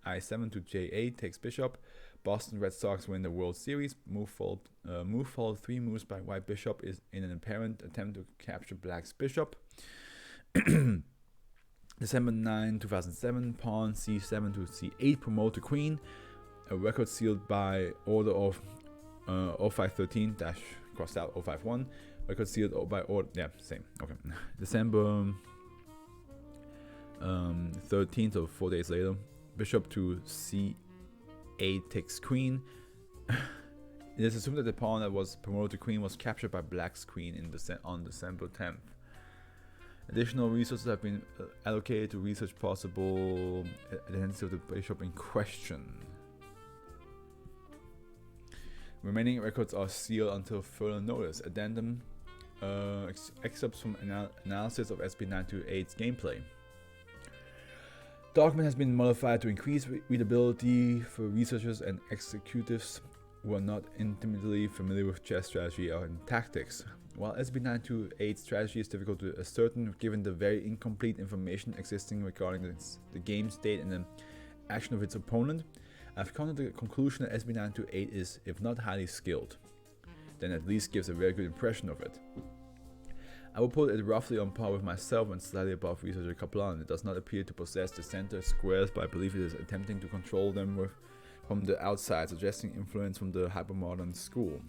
I7 to J8 takes bishop. Boston Red Sox win the World Series. Move followed 3 moves by white bishop is in an apparent attempt to capture black's bishop. December 9, 2007. Pawn C7 to C8 promote to queen. A record sealed by order of 0513 dash crossed out 051. Record sealed by order. Yeah, same. Okay. December 13th, so 4 days later. Bishop to C8 takes queen. It is assumed that the pawn that was promoted to queen was captured by black's queen on December 10th. Additional resources have been allocated to research possible identity of the bishop in question. Remaining records are sealed until further notice. Addendum. Excerpts from analysis of SB928's gameplay. Document has been modified to increase readability for researchers and executives who are not intimately familiar with chess strategy and tactics. While SB928's strategy is difficult to ascertain given the very incomplete information existing regarding the game state and the action of its opponent, I've come to the conclusion that SB928 is, if not highly skilled, then at least gives a very good impression of it. I will put it roughly on par with myself and slightly above researcher Kaplan. It does not appear to possess the center squares, but I believe it is attempting to control them from the outside, suggesting influence from the hypermodern school.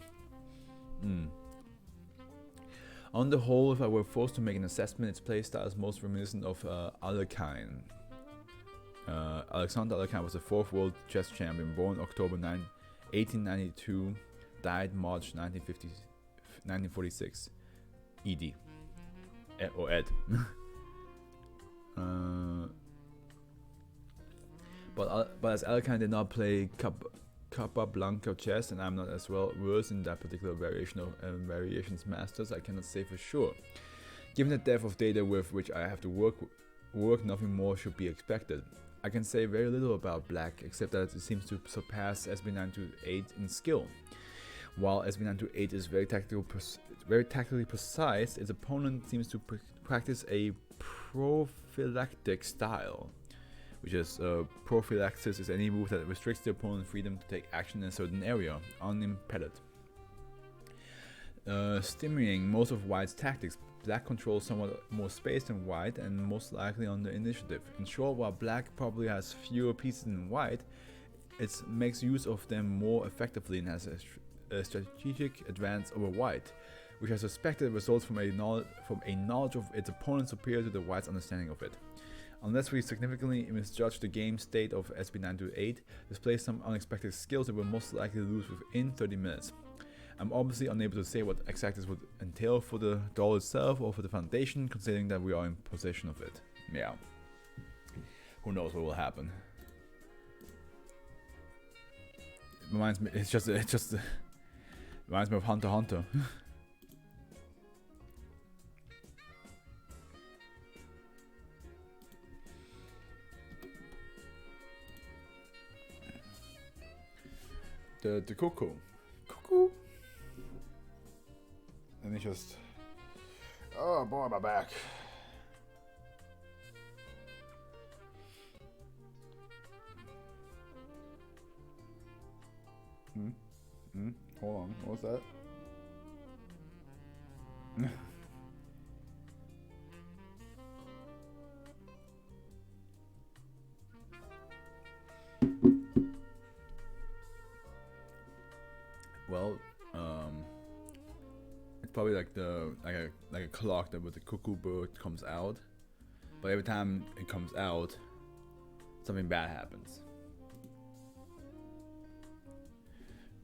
On the whole, if I were forced to make an assessment, its playstyle is most reminiscent of Alekhine. Alexander Alekhine was the 4th world chess champion, born October 9, 1892, died March 1946. ED. Or Ed. But as Alekhine did not play Capablanca chess, and I'm not as well versed in that particular variation of variations masters, I cannot say for sure. Given the depth of data with which I have to work, nothing more should be expected. I can say very little about black, except that it seems to surpass SB928 in skill. While SB928 is very tactically precise, its opponent seems to practice a prophylactic style, which is prophylaxis is any move that restricts the opponent's freedom to take action in a certain area, unimpeded. Stemming most of white's tactics, black controls somewhat more space than white and most likely on the initiative. In short, while black probably has fewer pieces than white, it makes use of them more effectively and has a strategic advance over white, which I suspected results from a knowledge of its opponent superior to the white's understanding of it. Unless we significantly misjudge the game state of SB928, displays some unexpected skills that will most likely lose within 30 minutes. I'm obviously unable to say what exactly this would entail for the doll itself or for the Foundation, considering that we are in possession of it. Yeah. Who knows what will happen. It reminds me, it's just Reminds me of Hunter x Hunter. the cuckoo. Cuckoo. And he just... Oh boy, my back. Hold on, what was that? Well, it's probably like a clock that with the cuckoo bird comes out, but every time it comes out, something bad happens.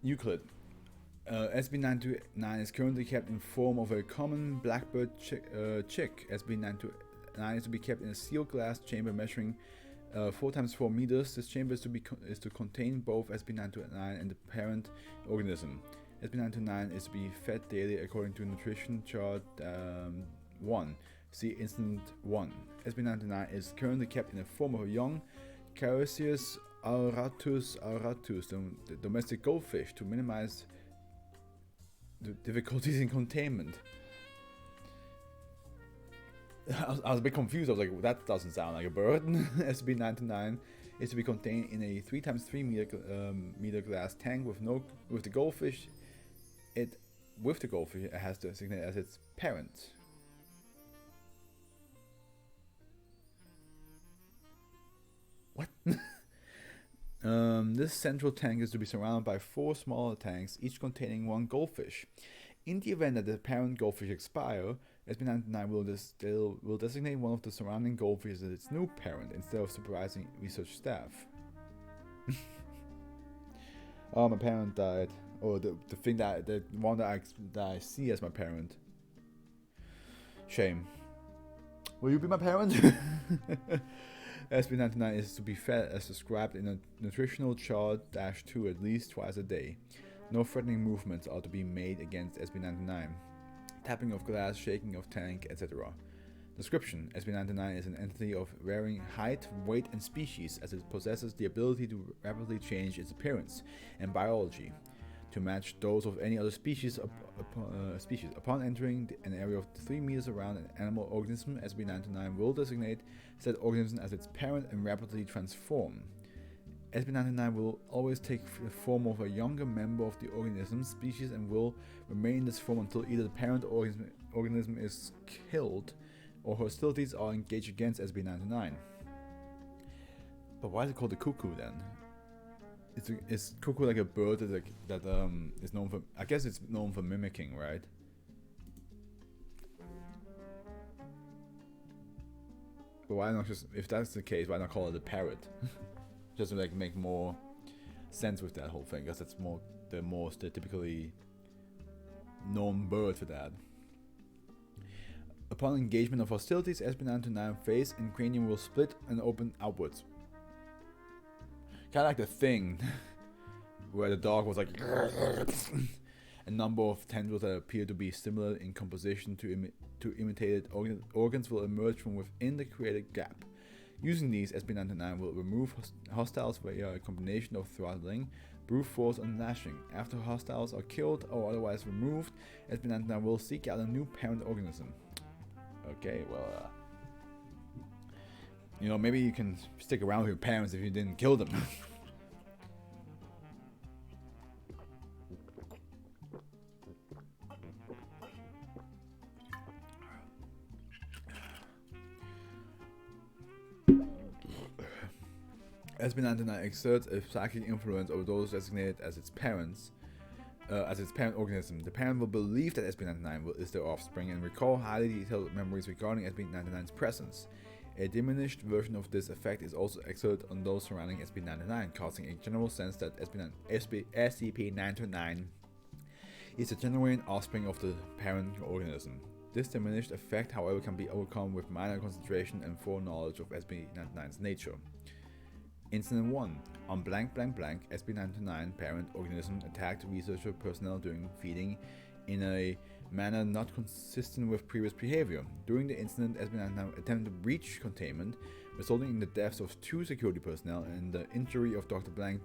Euclid. SB929 is currently kept in form of a common blackbird chick. SB929 is to be kept in a sealed glass chamber measuring 4 times 4 meters. This chamber is to contain both SB929 and the parent organism. SB929 is to be fed daily according to nutrition chart 1. See incident 1. SB929 is currently kept in the form of a young Cariceus auratus, the domestic goldfish, to minimize the difficulties in containment. I was a bit confused. I was like, that doesn't sound like a bird. SB929 is to be contained in a 3 times 3 meter glass tank with the goldfish. It has designated as its parent. What? This central tank is to be surrounded by 4 smaller tanks, each containing 1 goldfish. In the event that the parent goldfish expire, SB929 will designate one of the surrounding goldfish as its new parent instead of supervising research staff. Oh, my parent died. Or the thing the one that I see as my parent. Shame. Will you be my parent? SB929 is to be fed as described in a nutritional chart -2 at least twice a day. No threatening movements are to be made against SB929. Tapping of glass, shaking of tank, etc. Description: SB929 is an entity of varying height, weight, and species, as it possesses the ability to rapidly change its appearance and biology to match those of any other species. Upon entering an area of 3 meters around an animal organism, SB929 will designate said organism as its parent and rapidly transform. SB929 will always take the form of a younger member of the organism species and will remain in this form until either the parent organism is killed or hostilities are engaged against SB929. But why is it called the cuckoo then? Is cuckoo like a bird that is known for? I guess it's known for mimicking, right? But why not just, if that's the case, why not call it a parrot? Just to like make more sense with that whole thing, because it's the typically known bird for that. Upon engagement of hostilities, SB929 face and cranium will split and open outwards. Kind of like the Thing, where the dog was like a number of tendrils that appear to be similar in composition to imitated organs will emerge from within the created gap. Using these, SB929 will remove hostiles via a combination of throttling, brute force, and lashing. After hostiles are killed or otherwise removed, SB929 will seek out a new parent organism. Okay, well, maybe you can stick around with your parents if you didn't kill them. SB929 exerts a psychic influence over those designated as its parents, as its parent organism. The parent will believe that SB929 is their offspring and recall highly detailed memories regarding SB929's presence. A diminished version of this effect is also exerted on those surrounding SB929, causing a general sense that SCP-929 is a genuine offspring of the parent organism. This diminished effect, however, can be overcome with minor concentration and foreknowledge of SB929's nature. Incident 1. On blank blank blank, SB929 parent organism attacked researcher personnel during feeding in a manner not consistent with previous behavior. During the incident, SB929 attempted to breach containment, resulting in the deaths of 2 security personnel and the injury of Dr. Blank.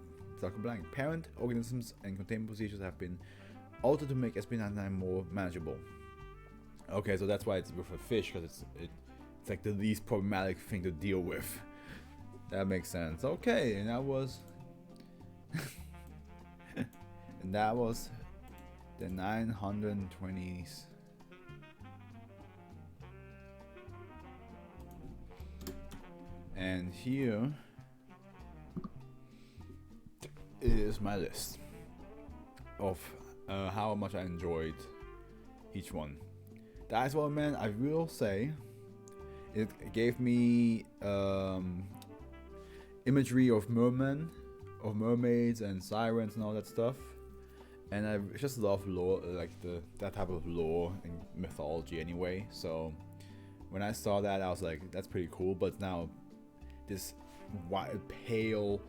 Parent organisms and containment procedures have been altered to make SB929 more manageable. Okay, so that's why it's with a fish, because it's like the least problematic thing to deal with. That makes sense. Okay, and that was and that was the 920s. And here is my list of how much I enjoyed each one. The Ice Water Man, I will say, it gave me imagery of mermen, of mermaids and sirens and all that stuff, and I just love lore, like that type of lore and mythology anyway. So when I saw that, I was like, that's pretty cool. But now this white, pale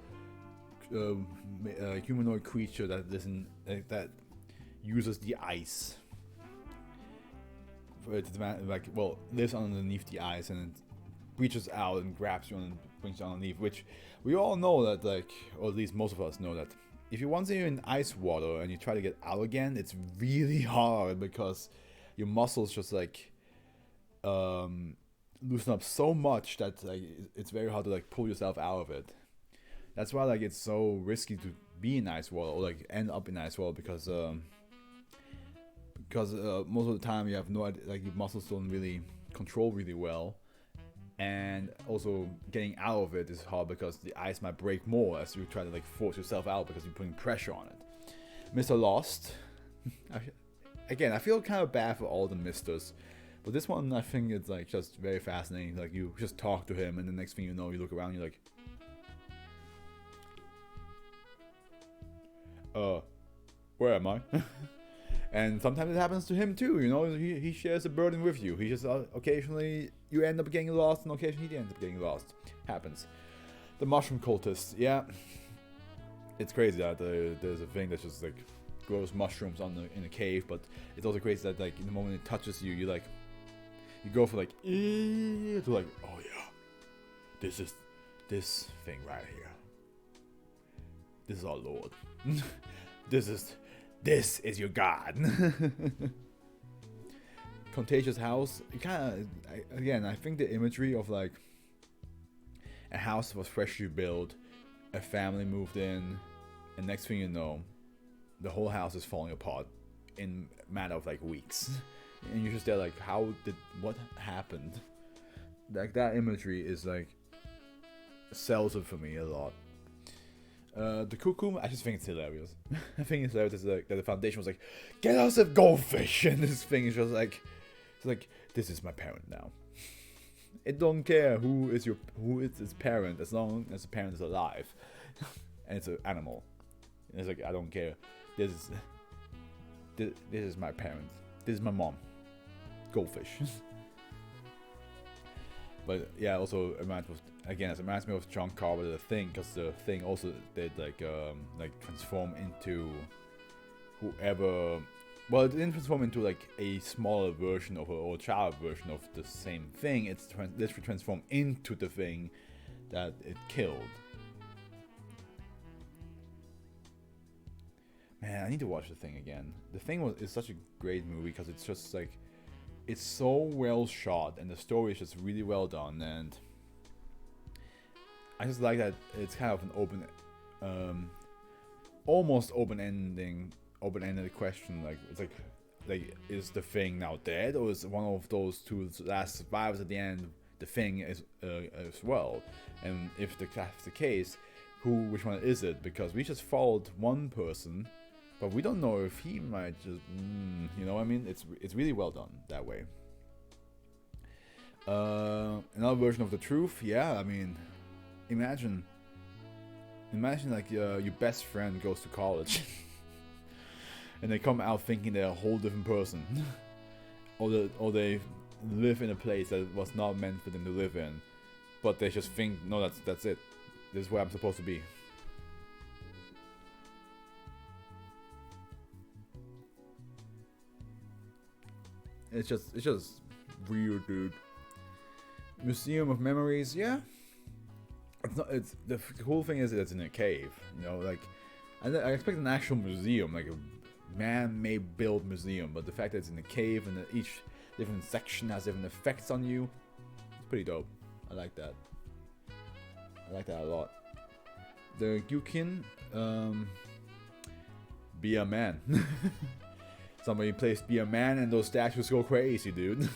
humanoid creature that uses the ice for it to lives underneath the ice and it reaches out and grabs you and brings you underneath, which we all know that, like, or at least most of us know that if you once you're in ice water and you try to get out again, it's really hard because your muscles just like loosen up so much that like it's very hard to like pull yourself out of it. That's why like it's so risky to be in ice water or like end up in ice water because most of the time you have no idea, like your muscles don't really control really well, and also getting out of it is hard because the ice might break more as you try to like force yourself out because you're putting pressure on it. Mr. Lost, again, I feel kind of bad for all the misters, but this one I think it's like just very fascinating. Like you just talk to him and the next thing you know you look around, you're like, where am I? And sometimes it happens to him too, you know, he shares a burden with you. He just occasionally you end up getting lost and occasionally he ends up getting lost. Happens. The mushroom cultist, yeah. It's crazy that there's a thing that just like grows mushrooms in a cave, but it's also crazy that like in the moment it touches you, you like you go for like to like, oh yeah, this is this thing right here. This is our Lord. This is your God. Contagious house. It kind of, again, I think the imagery of like a house was freshly built, a family moved in, and next thing you know, the whole house is falling apart in a matter of like weeks. And you're just there like, what happened? Like that imagery is like sells it for me a lot. The cuckoo, I just think it's hilarious. I think it's hilarious that the foundation was like, get us a goldfish, and this thing is just like, it's like, this is my parent now. It don't care who is its parent as long as the parent is alive, and it's an animal. And it's like, I don't care. This is my parent. This is my mom. Goldfish. But yeah, also it reminds me of John Carver, The Thing, because The Thing also did like transform into whoever. Well, it didn't transform into like a smaller version of or child version of the same thing. It's literally transformed into the thing that it killed. Man, I need to watch The Thing again. The Thing is such a great movie because it's just like, it's so well shot and the story is just really well done, and I just like that it's kind of an open, almost open-ended question. Like it's like is the Thing now dead, or is one of those two last survivors at the end the Thing as well? And if that's the case, which one is it? Because we just followed one person, but we don't know if he might just, you know what I mean? It's really well done that way. Another version of the truth, yeah. I mean, imagine like your best friend goes to college, and they come out thinking they're a whole different person, or they live in a place that was not meant for them to live in, but they just think, no, that's it. this is where I'm supposed to be. It's just weird, dude. Museum of Memories, yeah. It's not. It's the cool thing is it's in a cave. You know, like I expect an actual museum, like a man-made built museum. But the fact that it's in a cave and that each different section has different effects on you, it's pretty dope. I like that. I like that a lot. The Gyukin, be a man. Somebody plays be a man and those statues go crazy, dude.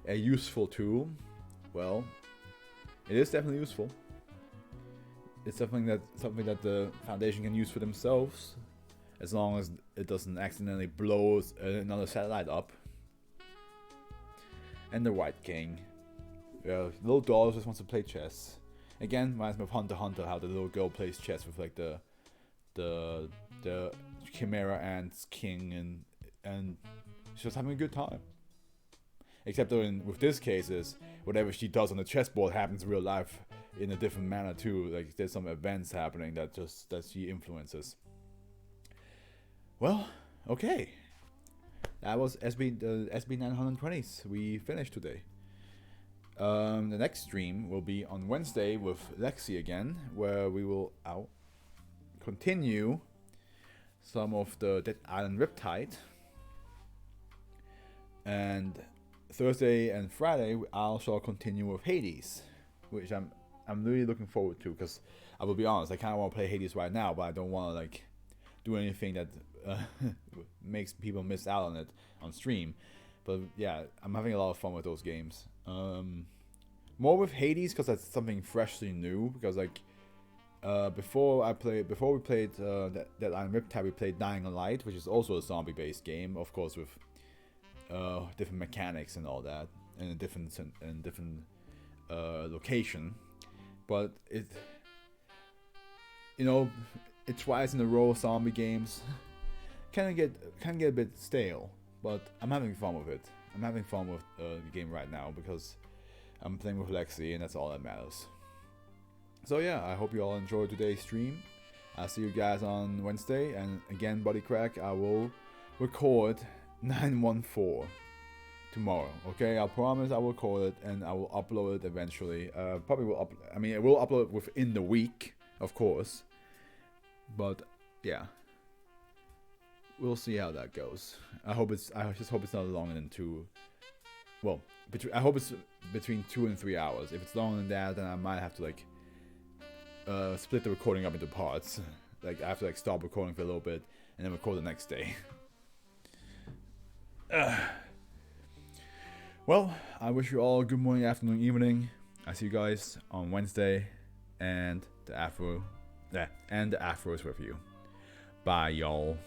A useful tool. Well, it is definitely useful. It's something that the Foundation can use for themselves, as long as it doesn't accidentally blow another satellite up. And the White King. Yeah, little doll just wants to play chess. Again, reminds me of Hunter x Hunter, how the little girl plays chess with like the Chimera Ant's king, and she's just having a good time. Except with this case is whatever she does on the chessboard happens in real life in a different manner too. Like there's some events happening that she influences. Well, okay. That was SB 920s. We finished today. The next stream will be on Wednesday with Lexi again, where we will continue some of the Dead Island Riptide. And Thursday and Friday I shall continue with Hades, which I'm really looking forward to, because I will be honest, I kind of want to play Hades right now, but I don't want to like do anything that makes people miss out on it on stream. But yeah, I'm having a lot of fun with those games. More with Hades because that's something freshly new. Because like before we played that Island Riptide, we played Dying Light, which is also a zombie-based game, of course, with different mechanics and all that, and a different location. But it's twice in a row zombie games can get a bit stale. But I'm having fun with it. I'm having fun with the game right now because I'm playing with Lexi, and that's all that matters. So yeah, I hope you all enjoyed today's stream. I'll see you guys on Wednesday, and again, Buddy Crack, I will record 914 tomorrow. Okay, I promise I will record it and I will upload it eventually. Probably will I will upload it within the week, of course. But yeah. We'll see how that goes. I just hope it's not longer than 2. Well, I hope it's between 2 and 3 hours. If it's longer than that, then I might have to like split the recording up into parts. Like I have to like stop recording for a little bit and then record the next day. Well, I wish you all a good morning, afternoon, evening. I see you guys on Wednesday, and the Afro is with you. Bye, y'all.